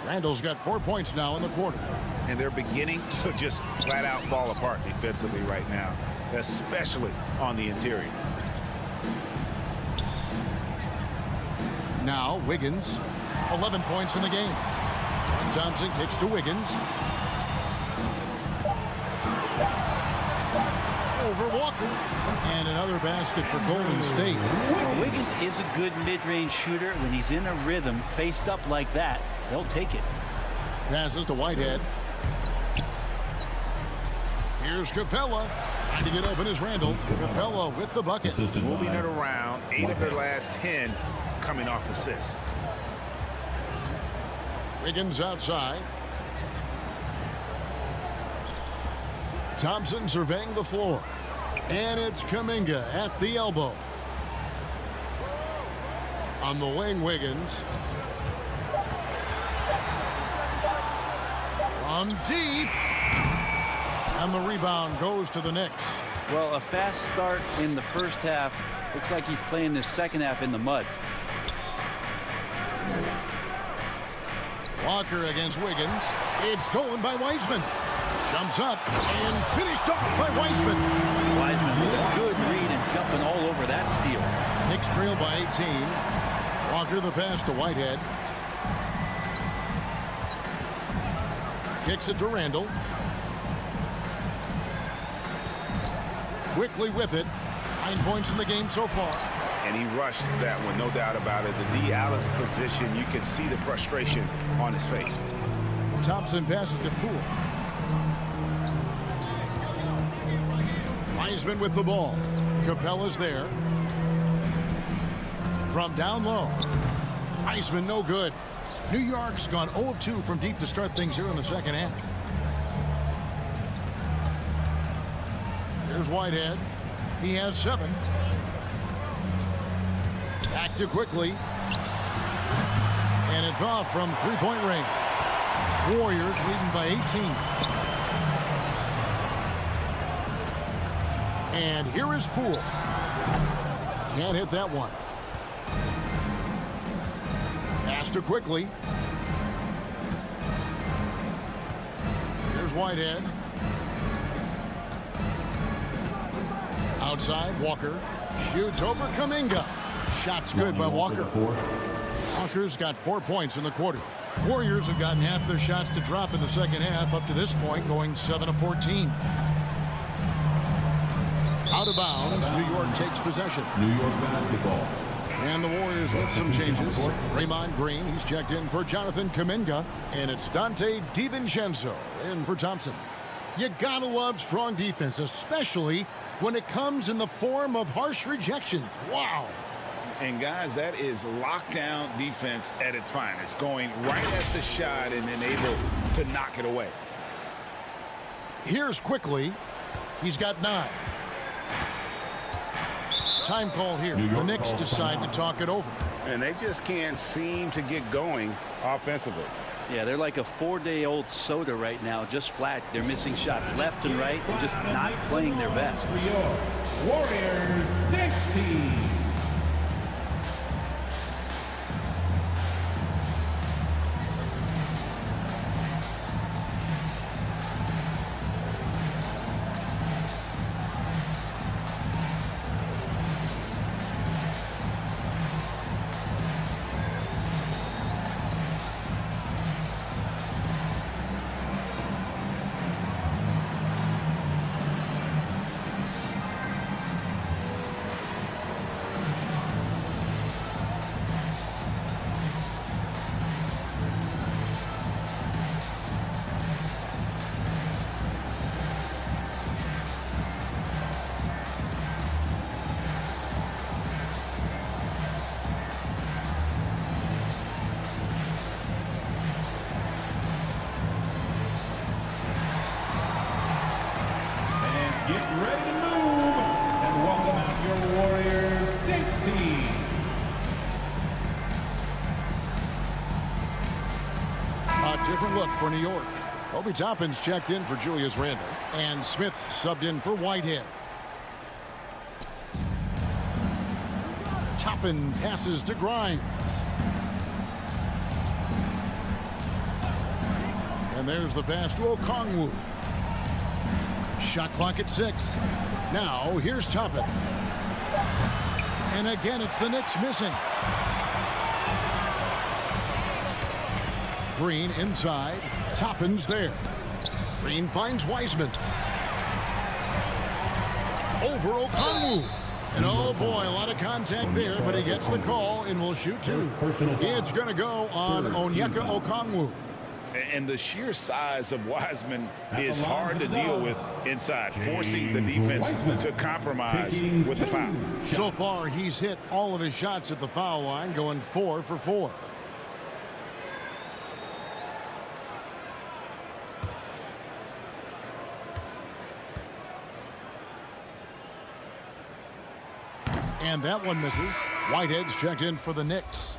Randall's got 4 points now in the quarter. And they're beginning to just flat out fall apart defensively right now, especially on the interior. Now Wiggins, 11 points in the game. And Thompson kicks to Wiggins. Over Walker. And another basket for Golden State. Well, Wiggins is a good mid-range shooter. When he's in a rhythm, faced up like that, they'll take it. Passes to Whitehead. Here's Capella. Trying to get open is Randall. Capella with the bucket. Moving it around. 8 of their last 10 coming off assists. Wiggins outside. Thompson surveying the floor. And it's Kuminga at the elbow. On the wing, Wiggins. From deep. And the rebound goes to the Knicks. Well, a fast start in the first half. Looks like he's playing this second half in the mud. Walker against Wiggins. It's stolen by Wiseman. Jumps up and finished off by Wiseman. Wiseman with a good read and jumping all over that steal. Knicks trail by 18. Walker the pass to Whitehead. Kicks it to Randall. Quickly with it. 9 points in the game so far. And he rushed that one, no doubt about it. The D out of position, you can see the frustration on his face. Thompson passes to Poole. Wiseman with the ball. Capella's there. From down low. Wiseman no good. New York's gone 0 of 2 from deep to start things here in the second half. Here's Whitehead. He has 7. Back to quickly. And it's off from three-point range. Warriors leading by 18. And here is Poole. Can't hit that one. Pass to quickly. Here's Whitehead. Outside, Walker. Shoots over Kuminga. Shot's good by Walker. Walker's got 4 points in the quarter. Warriors have gotten half their shots to drop in the second half up to this point, going 7 of 14. Out of bounds, New York takes possession. New York basketball. And the Warriors with some changes. Draymond Green, he's checked in for Jonathan Kuminga. And it's Dante DiVincenzo in for Thompson. You gotta love strong defense, especially when it comes in the form of harsh rejections. Wow. And guys, that is lockdown defense at its finest, going right at the shot and then able to knock it away. Here's quickly. He's got 9. Time call here. The Knicks decide to talk it over. And they just can't seem to get going offensively. Yeah, they're like a 4-day-old soda right now, just flat. They're missing shots left and right and just not playing their best. Warriors 16. Get ready to move and welcome out your Warriors 16. A different look for New York. Obi Toppin's checked in for Julius Randle. And Smith subbed in for Whitehead. Toppin passes to Grimes. And there's the pass to Okongwu. Shot clock at 6. Now here's Toppin. And again it's the Knicks missing. Green inside. Toppin's there. Green finds Wiseman. Over Okongwu. And oh boy, a lot of contact there, but he gets the call and will shoot 2. It's going to go on Onyeka Okongwu. And the sheer size of Wiseman is hard to deal with inside, forcing the defense to compromise with the foul. So far, he's hit all of his shots at the foul line, going 4 for 4. And that one misses. Whitehead's checked in for the Knicks.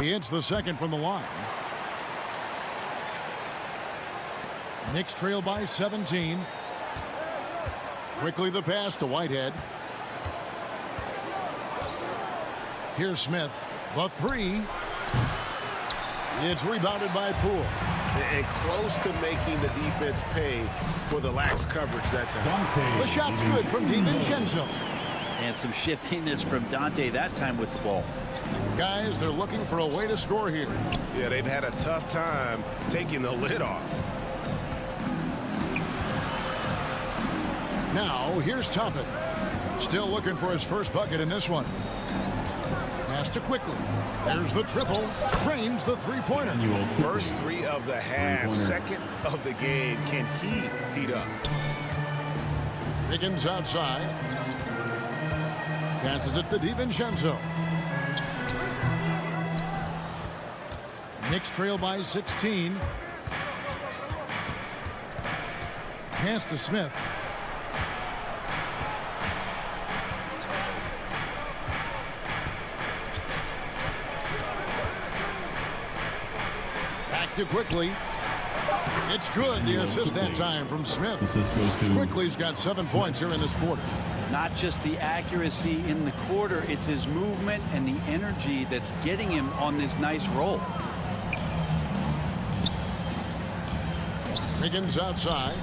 He hits the second from the line. Knicks trail by 17. Quickly the pass to Whitehead. Here's Smith. The 3. It's rebounded by Poole. and close to making the defense pay for the lax coverage that time. The shot's good from DiVincenzo. And some shiftiness from Dante that time with the ball. Guys, they're looking for a way to score here. Yeah, they've had a tough time taking the lid off. Now, here's Toppin. Still looking for his first bucket in this one. Pass to Quickly. There's the triple. Drains the three-pointer. First three of the half, second of the game. Can he heat up? Higgins outside. Passes it to DiVincenzo. Knicks trail by 16. Pass to Smith. Back to Quickly. It's good. The assist that time from Smith. Quickly's got 7 points here in this quarter. Not just the accuracy in the quarter, it's his movement and the energy that's getting him on this nice roll. Higgins outside.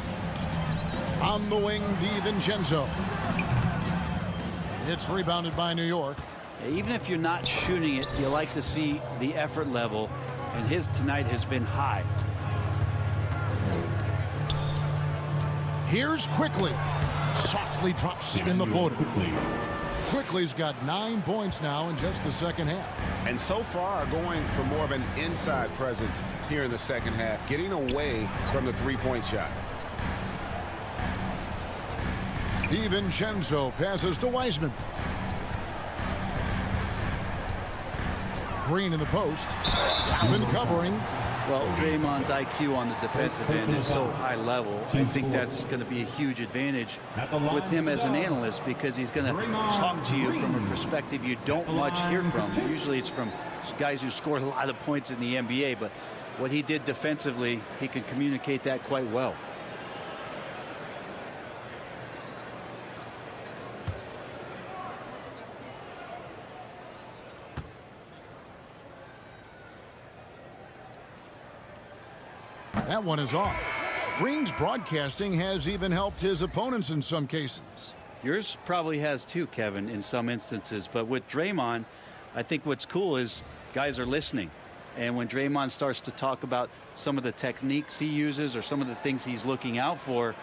On the wing, DiVincenzo. It's rebounded by New York. Even if you're not shooting it, you like to see the effort level, and his tonight has been high. Here's Quickly. Softly drops in the floater. Quickly's got 9 points now in just the second half. And so far going for more of an inside presence here in the second half, getting away from the three-point shot. DiVincenzo passes to Wiseman. Green in the post. Toppin covering. Well, Draymond's IQ on the defensive end is so high level. I think that's going to be a huge advantage with him as an analyst, because he's going to talk to you from a perspective you don't much hear from. Usually it's from guys who scored a lot of points in the NBA, but what he did defensively, he can communicate that quite well. That one is off. Green's broadcasting has even helped his opponents in some cases. Yours probably has too, Kevin, in some instances. But with Draymond, I think what's cool is guys are listening. And when Draymond starts to talk about some of the techniques he uses or some of the things he's looking out for,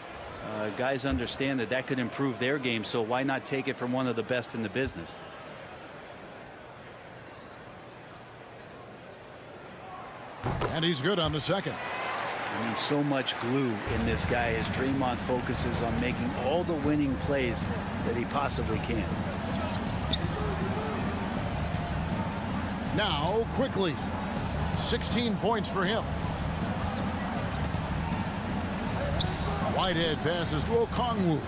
guys understand that that could improve their game. So why not take it from one of the best in the business? And he's good on the second. I mean, so much glue in this guy as Draymond focuses on making all the winning plays that he possibly can. Now Quickly. 16 points for him. Whitehead passes to Okongwu.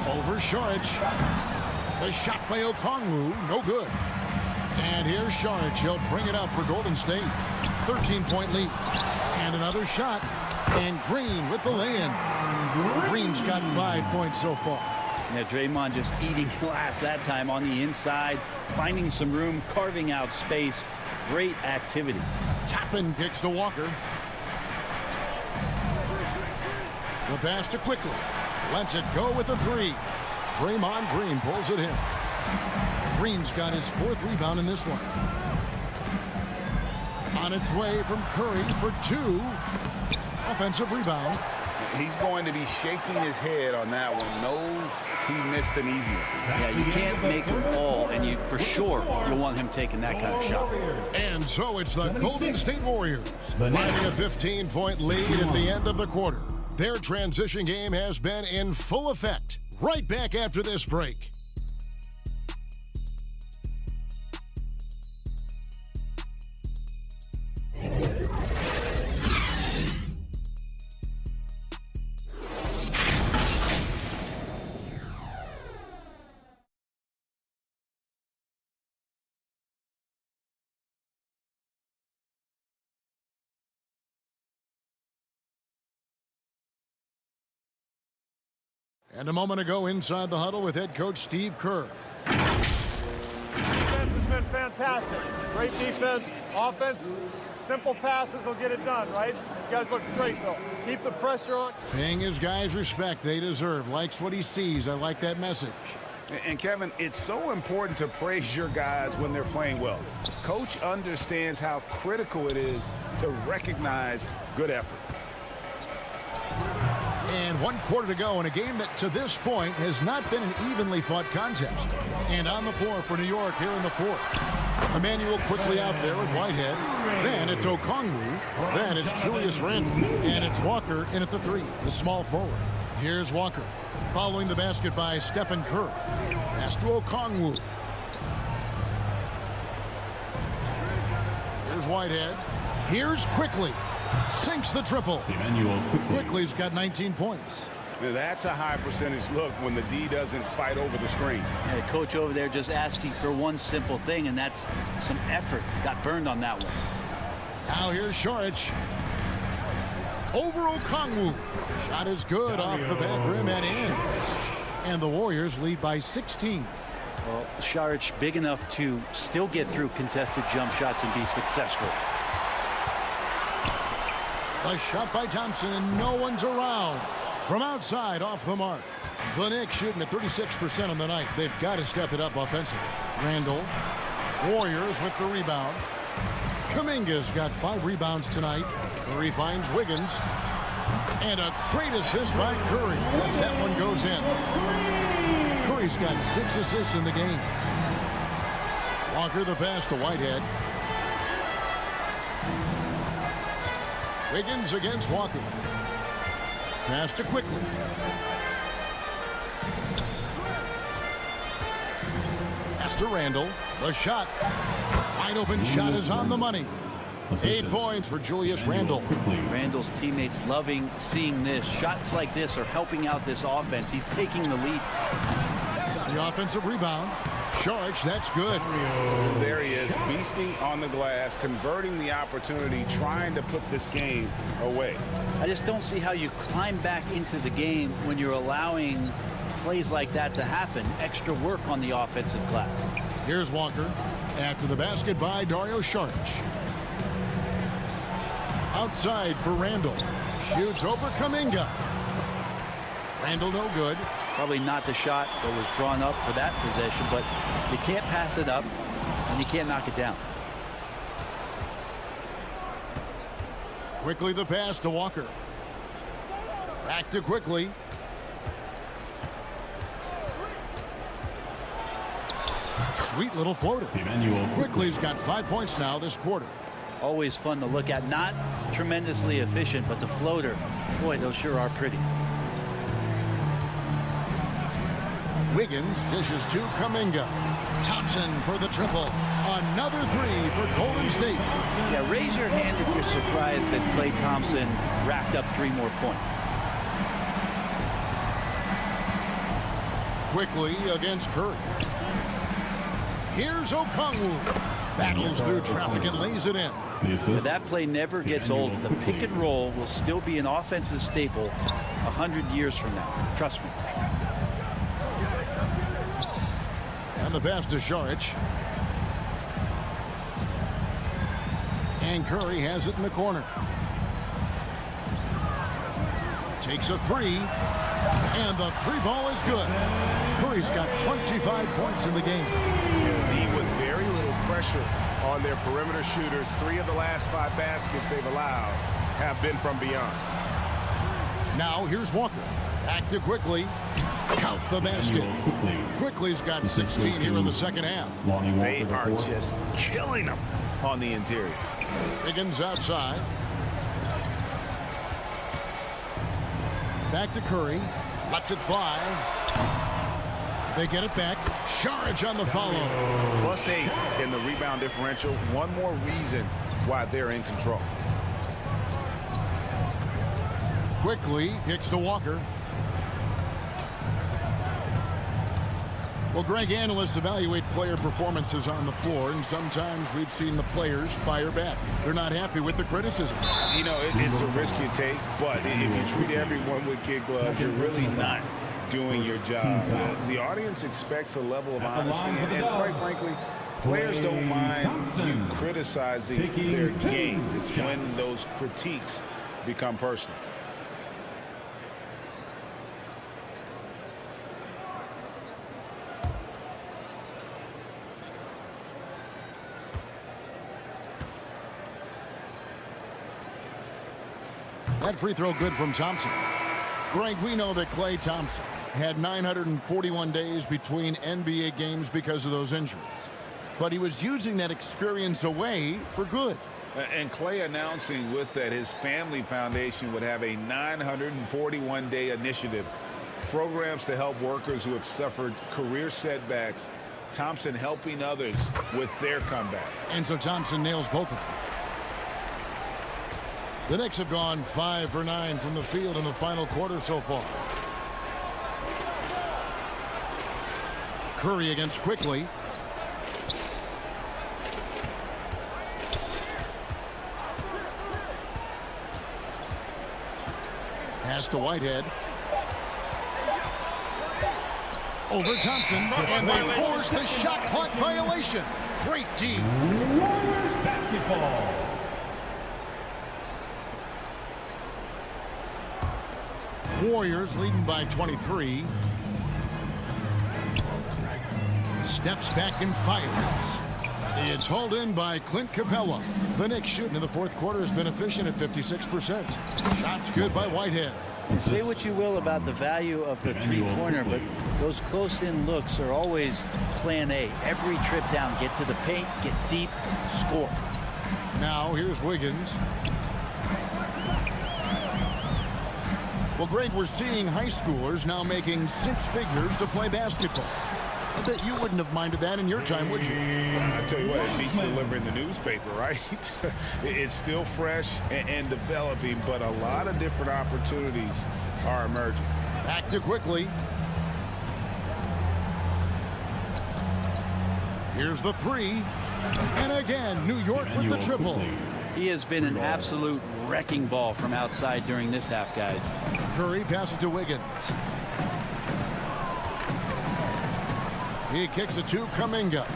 Over Saric. The shot by Okongwu, no good. And here's Saric. He'll bring it up for Golden State. 13-point lead. And another shot. And Green with the lay-in. Green's got 5 points so far. Yeah, Draymond just eating glass that time on the inside, finding some room, carving out space. Great activity. Toppin kicks to Walker. The pass to Quickly. Lets it go with the three. Draymond Green pulls it in. Green's got his 4th rebound in this one. On its way from Curry for 2. Offensive rebound. He's going to be shaking his head on that one. Knows he missed an easy one. Yeah, you can't make them all, and you for sure you'll want him taking that kind of shot. And so it's the Golden State Warriors riding a 15-point lead at the end of the quarter. Their transition game has been in full effect. Right back after this break. And a moment ago inside the huddle with head coach Steve Kerr. Defense has been fantastic. Great defense, offense, simple passes will get it done, right? You guys look great, though. Keep the pressure on. Paying his guys respect they deserve. Likes what he sees. I like that message. And Kevin, it's so important to praise your guys when they're playing well. Coach understands how critical it is to recognize good effort. And 1 quarter to go in a game that to this point has not been an evenly fought contest. And on the floor for New York here in the fourth. Emmanuel quickly out there with Whitehead. Then it's Okongwu. Then it's Julius Randle. And it's Walker in at the 3, the small forward. Here's Walker. Following the basket by Stephen Curry. Pass to Okongwu. Here's Whitehead. Here's Quickly. Sinks the triple. Quickly's got 19 points. Now that's a high percentage look when the D doesn't fight over the screen. And the coach over there just asking for one simple thing, and that's some effort. Got burned on that one. Now here's Šarić. Over Okongwu. Shot is good off the back rim and in. And the Warriors lead by 16. Well, Šarić big enough to still get through contested jump shots and be successful. A shot by Thompson, and no one's around. From outside, off the mark. The Knicks shooting at 36% on the night. They've got to step it up offensively. Randle. Warriors with the rebound. Kuminga's got 5 rebounds tonight. Curry finds Wiggins. And a great assist by Curry as that one goes in. Curry's got 6 assists in the game. Walker the pass to Whitehead. Wiggins against Walker. Pass to Quickly. Pass to Randle. The shot. Wide open shot is on the money. 8 points for Julius Randle. Randle's teammates loving seeing this. Shots like this are helping out this offense. He's taking the lead. The offensive rebound. Šarić, that's good. There he is, beasting on the glass, converting the opportunity, trying to put this game away. I just don't see how you climb back into the game when you're allowing plays like that to happen. Extra work on the offensive glass. Here's Walker after the basket by Dario Šarić. Outside for Randle. Shoots over Kuminga. Randle no good. Probably not the shot that was drawn up for that possession, but you can't pass it up and you can't knock it down. Quickly the pass to Walker. Back to Quickly. Sweet little floater. Quickly's got 5 points now this quarter. Always fun to look at. Not tremendously efficient, but the floater, boy, those sure are pretty. Wiggins dishes to Kuminga. Thompson for the triple. Another 3 for Golden State. Yeah, raise your hand if you're surprised that Klay Thompson racked up 3 more points. Quickly against Curry. Here's Okongwu. Battles through traffic and lays it in. That play never gets old. The pick and roll will still be an offensive staple 100 years from now. Trust me. And the pass to Šarić. And Curry has it in the corner. Takes a 3. And the 3 ball is good. Curry's got 25 points in the game. With very little pressure on their perimeter shooters. 3 of the last 5 baskets they've allowed have been from beyond. Now here's Walker. Back to Quickly. Count the basket. Quickly's got 16 here in the second half. They are just killing them on the interior. Wiggins outside. Back to Curry. Lets it fly. They get it back. Šarić on the follow. +8 in the rebound differential. One more reason why they're in control. Quickly kicks to Walker. Well, Greg, analysts evaluate player performances on the floor, and sometimes we've seen the players fire back. They're not happy with the criticism. You know, it's a risk you take, but if you treat everyone with kid gloves, you're really not doing your job. The audience expects a level of honesty, and quite frankly, Players don't mind you criticizing their game. It's when those critiques become personal. That free throw good from Thompson. Greg, we know that Klay Thompson had 941 days between NBA games because of those injuries. But he was using that experience away for good. And Klay announcing with that his family foundation would have a 941-day initiative. Programs to help workers who have suffered career setbacks. Thompson helping others with their comeback. And so Thompson nails both of them. The Knicks have gone 5 for 9 from the field in the final quarter so far. Curry against Quickly. Pass to Whitehead. Over Thompson, and they force the shot clock violation. Great D. Warriors basketball. Warriors leading by 23. Steps back and fires. It's hauled in by Clint Capella. The Knicks shooting in the fourth quarter has been efficient at 56%. Shots good by Whitehead. Say what you will about the value of the three-pointer, but those close-in looks are always plan A. Every trip down, get to the paint, get deep, score. Now here's Wiggins. Well, Greg, we're seeing high schoolers now making 6 figures to play basketball. I bet you wouldn't have minded that in your time, would you? I tell you what, it beats delivering the newspaper, right? It's still fresh and developing, but a lot of different opportunities are emerging. Back to Quickly. Here's the 3. And again, New York with the triple. He has been an absolute wrecking ball from outside during this half, guys. Curry passes to Wiggins. He kicks it to Kuminga.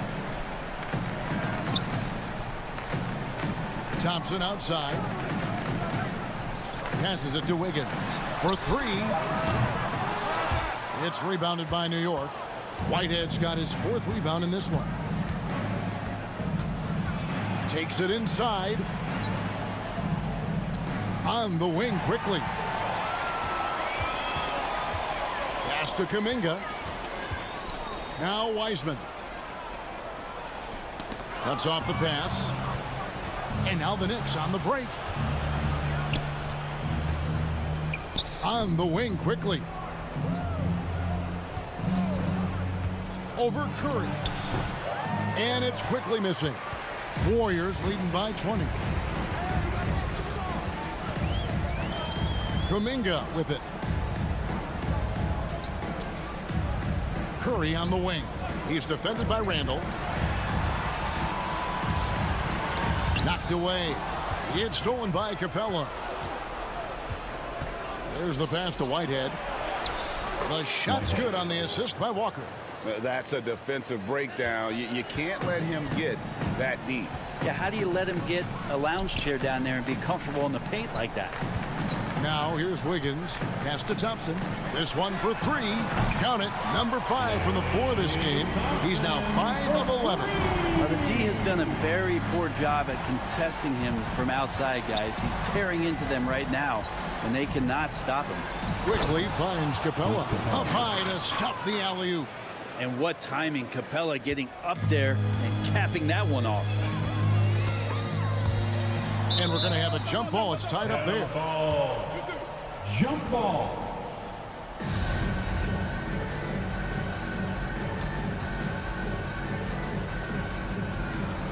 Thompson outside. Passes it to Wiggins for 3. It's rebounded by New York. Whitehead's got his 4th rebound in this one. Takes it inside. On the wing quickly. Pass to Kuminga. Now Wiseman. Cuts off the pass. And now the Knicks on the break. On the wing quickly. Over Curry. And it's quickly missing. Warriors leading by 20. Kuminga with it. Curry on the wing. He's defended by Randall. Knocked away. It's stolen by Capella. There's the pass to Whitehead. The shot's good on the assist by Walker. That's a defensive breakdown. You can't let him get that deep. Yeah, how do you let him get a lounge chair down there and be comfortable in the paint like that? Now here's Wiggins. Pass to Thompson. This one for 3. Count it. Number 5 from the floor this game. He's now 5 of 11. Now, the D has done a very poor job at contesting him from outside, guys. He's tearing into them right now, and they cannot stop him. Quickly finds Capella. Up high to stuff the alley-oop. And what timing, Capella getting up there and capping that one off. And we're going to have a jump ball. It's tied up there. Jump ball.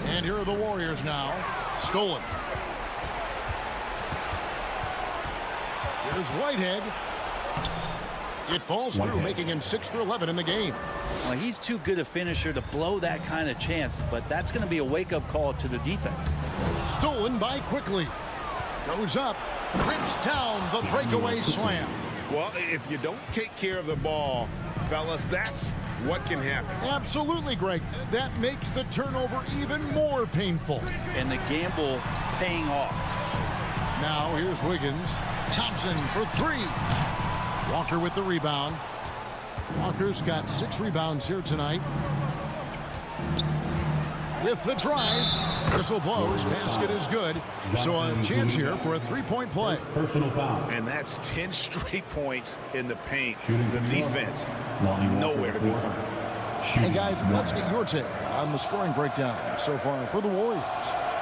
And here are the Warriors now. Stolen. Here's Whitehead. It falls through, making him 6 for 11 in the game. Well, he's too good a finisher to blow that kind of chance, but that's going to be a wake-up call to the defense. Stolen by Quickly. Goes up. Rips down the breakaway slam. Well, if you don't take care of the ball, fellas, that's what can happen. Absolutely, Greg. That makes the turnover even more painful. And the gamble paying off. Now here's Wiggins. Thompson for three. Walker with the rebound. Walker's got 6 rebounds here tonight. With the drive, whistle blows, basket is good. So a chance here for a three-point play. Personal foul. And that's 10 straight points in the paint. The defense, nowhere to be found. Hey guys, let's get your take on the scoring breakdown so far for the Warriors.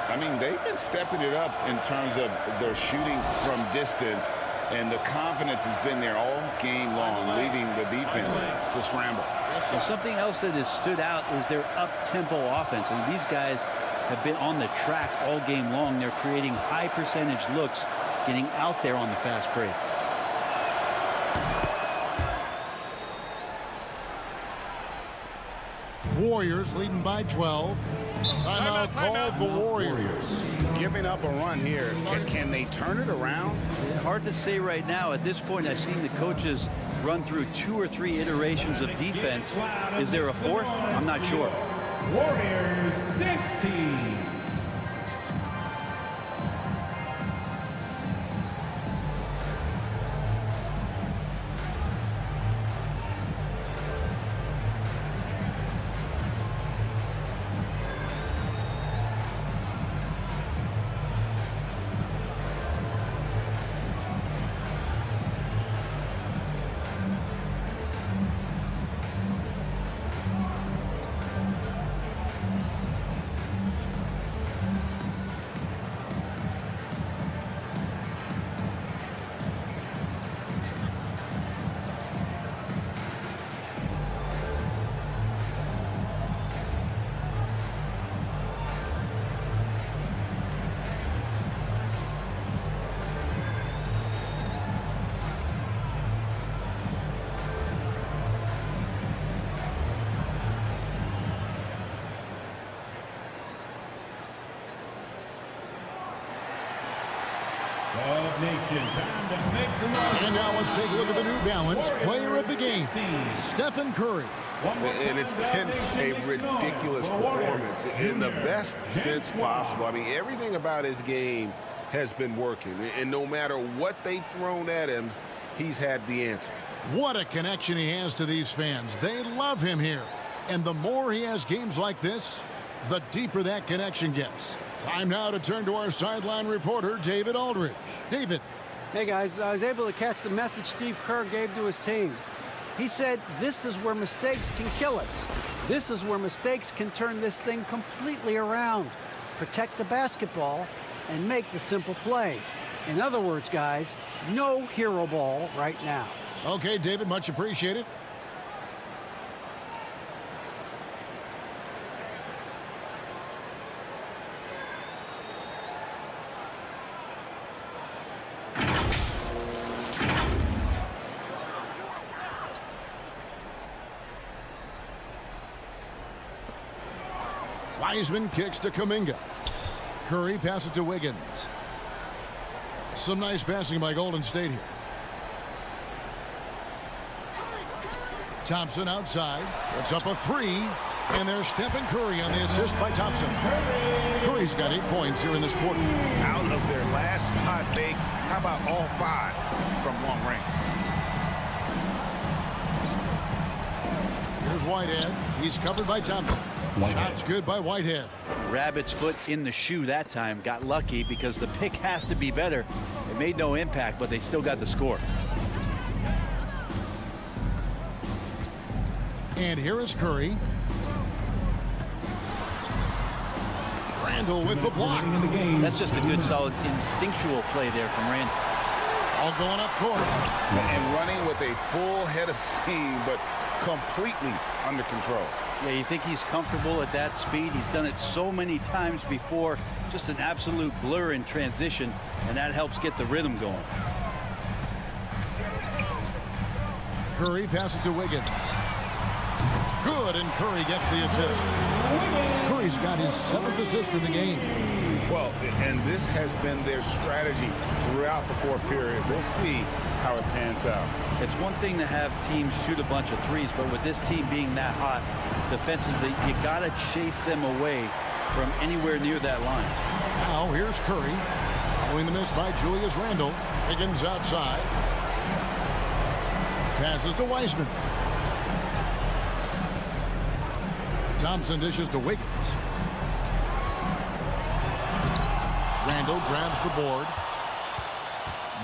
I mean, they've been stepping it up in terms of their shooting from distance, and the confidence has been there all game long, leaving the defense to scramble. And something else that has stood out is their up-tempo offense. And these guys have been on the track all game long. They're creating high percentage looks, getting out there on the fast break. Warriors leading by 12. Timeout called the Warriors. Giving up a run here. Can they turn it around? Hard to say right now. At this point, I've seen the coaches run through 2 or 3 iterations of defense. Is there a fourth? I'm not sure. Warriors 16. And now let's take a look at the New Balance player of the game, Stephen Curry. And it's been a ridiculous performance in the best sense possible. I mean, everything about his game has been working. And no matter what they've thrown at him, he's had the answer. What a connection he has to these fans. They love him here. And the more he has games like this, the deeper that connection gets. Time now to turn to our sideline reporter, David Aldridge. David. Hey guys, I was able to catch the message Steve Kerr gave to his team. He said, this is where mistakes can kill us. This is where mistakes can turn this thing completely around. Protect the basketball and make the simple play. In other words, guys, no hero ball right now. Okay, David, much appreciated. Wiseman kicks to Kuminga. Curry passes to Wiggins. Some nice passing by Golden State here. Thompson outside. Puts up a three. And there's Stephen Curry on the assist by Thompson. Curry's got 8 points here in this quarter. Out of their last 5 makes, how about all 5 from long range? Here's Whitehead. He's covered by Thompson. Shot's good by Whitehead. Rabbit's foot in the shoe that time. Got lucky because the pick has to be better. It made no impact, but they still got the score. And here is Curry. Randall with the block. That's just a good, solid, instinctual play there from Randall. All going up court. And running with a full head of steam, but completely under control. Yeah, you think he's comfortable at that speed. He's done it so many times before. Just an absolute blur in transition, and that helps get the rhythm going. Curry passes to Wiggins. Good, and Curry gets the assist. Curry Curry's got his 7th assist in the game. Well, and this has been their strategy throughout the fourth period. We'll see how it pans out. It's one thing to have teams shoot a bunch of threes, but with this team being that hot defensively, you got to chase them away from anywhere near that line. Now here's Curry. Following the miss by Julius Randle. Higgins outside. Passes to Wiseman. Thompson dishes to Wiggins. Randle grabs the board.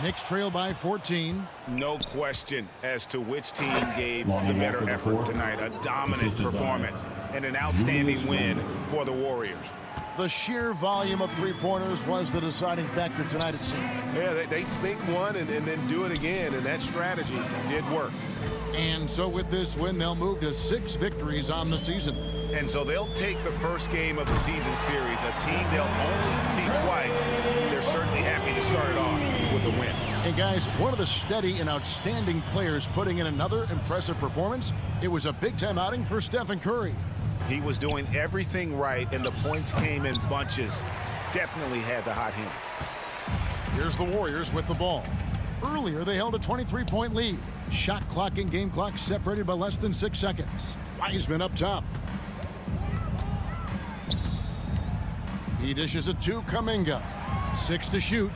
Knicks trail by 14. No question as to which team gave the better effort tonight. A dominant performance and an outstanding win for the Warriors. The sheer volume of three-pointers was the deciding factor tonight, it seemed. Yeah, they sink one and then do it again, and that strategy did work. And so with this win, they'll move to 6 victories on the season. And so they'll take the first game of the season series, a team they'll only see twice. They're certainly happy to start it off with a win. And guys, one of the steady and outstanding players putting in another impressive performance, it was a big-time outing for Stephen Curry. He was doing everything right, and the points came in bunches. Definitely had the hot hand. Here's the Warriors with the ball. Earlier, they held a 23-point lead. Shot clock and game clock separated by less than 6 seconds. Wiseman up top. He dishes it to Kuminga. 6 to shoot.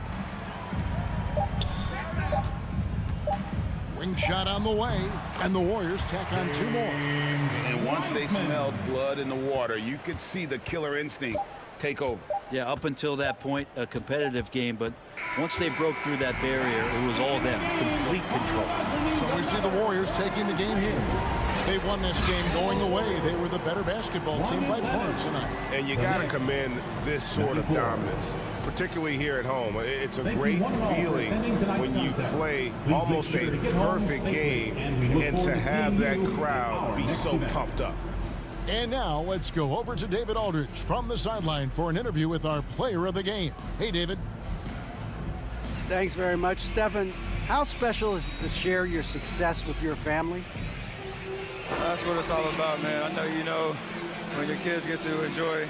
Wing shot on the way, and the Warriors tack on 2 more. And once they smelled blood in the water, you could see the killer instinct take over. Yeah, up until that point, a competitive game, but once they broke through that barrier, it was all them, complete control. So we see the Warriors taking the game here. They won this game going away. They were the better basketball team by far tonight. And you got to commend this sort of dominance, particularly here at home. It's a great feeling when you play almost a perfect game and to have that crowd be so pumped up. And now let's go over to David Aldridge from the sideline for an interview with our player of the game. Hey, David. Thanks very much, Stephen. How special is it to share your success with your family? That's what it's all about, man. I know you know when your kids get to enjoy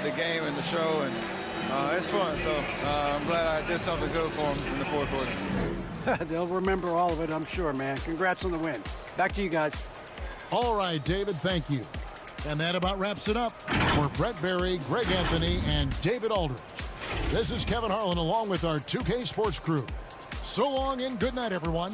the game and the show, and it's fun. So I'm glad I did something good for them in the fourth quarter. They'll remember all of it, I'm sure, man. Congrats on the win. Back to you guys. All right, David, thank you. And that about wraps it up for Brett Berry, Greg Anthony, and David Aldridge. This is Kevin Harlan along with our 2K Sports crew. So long and good night, everyone.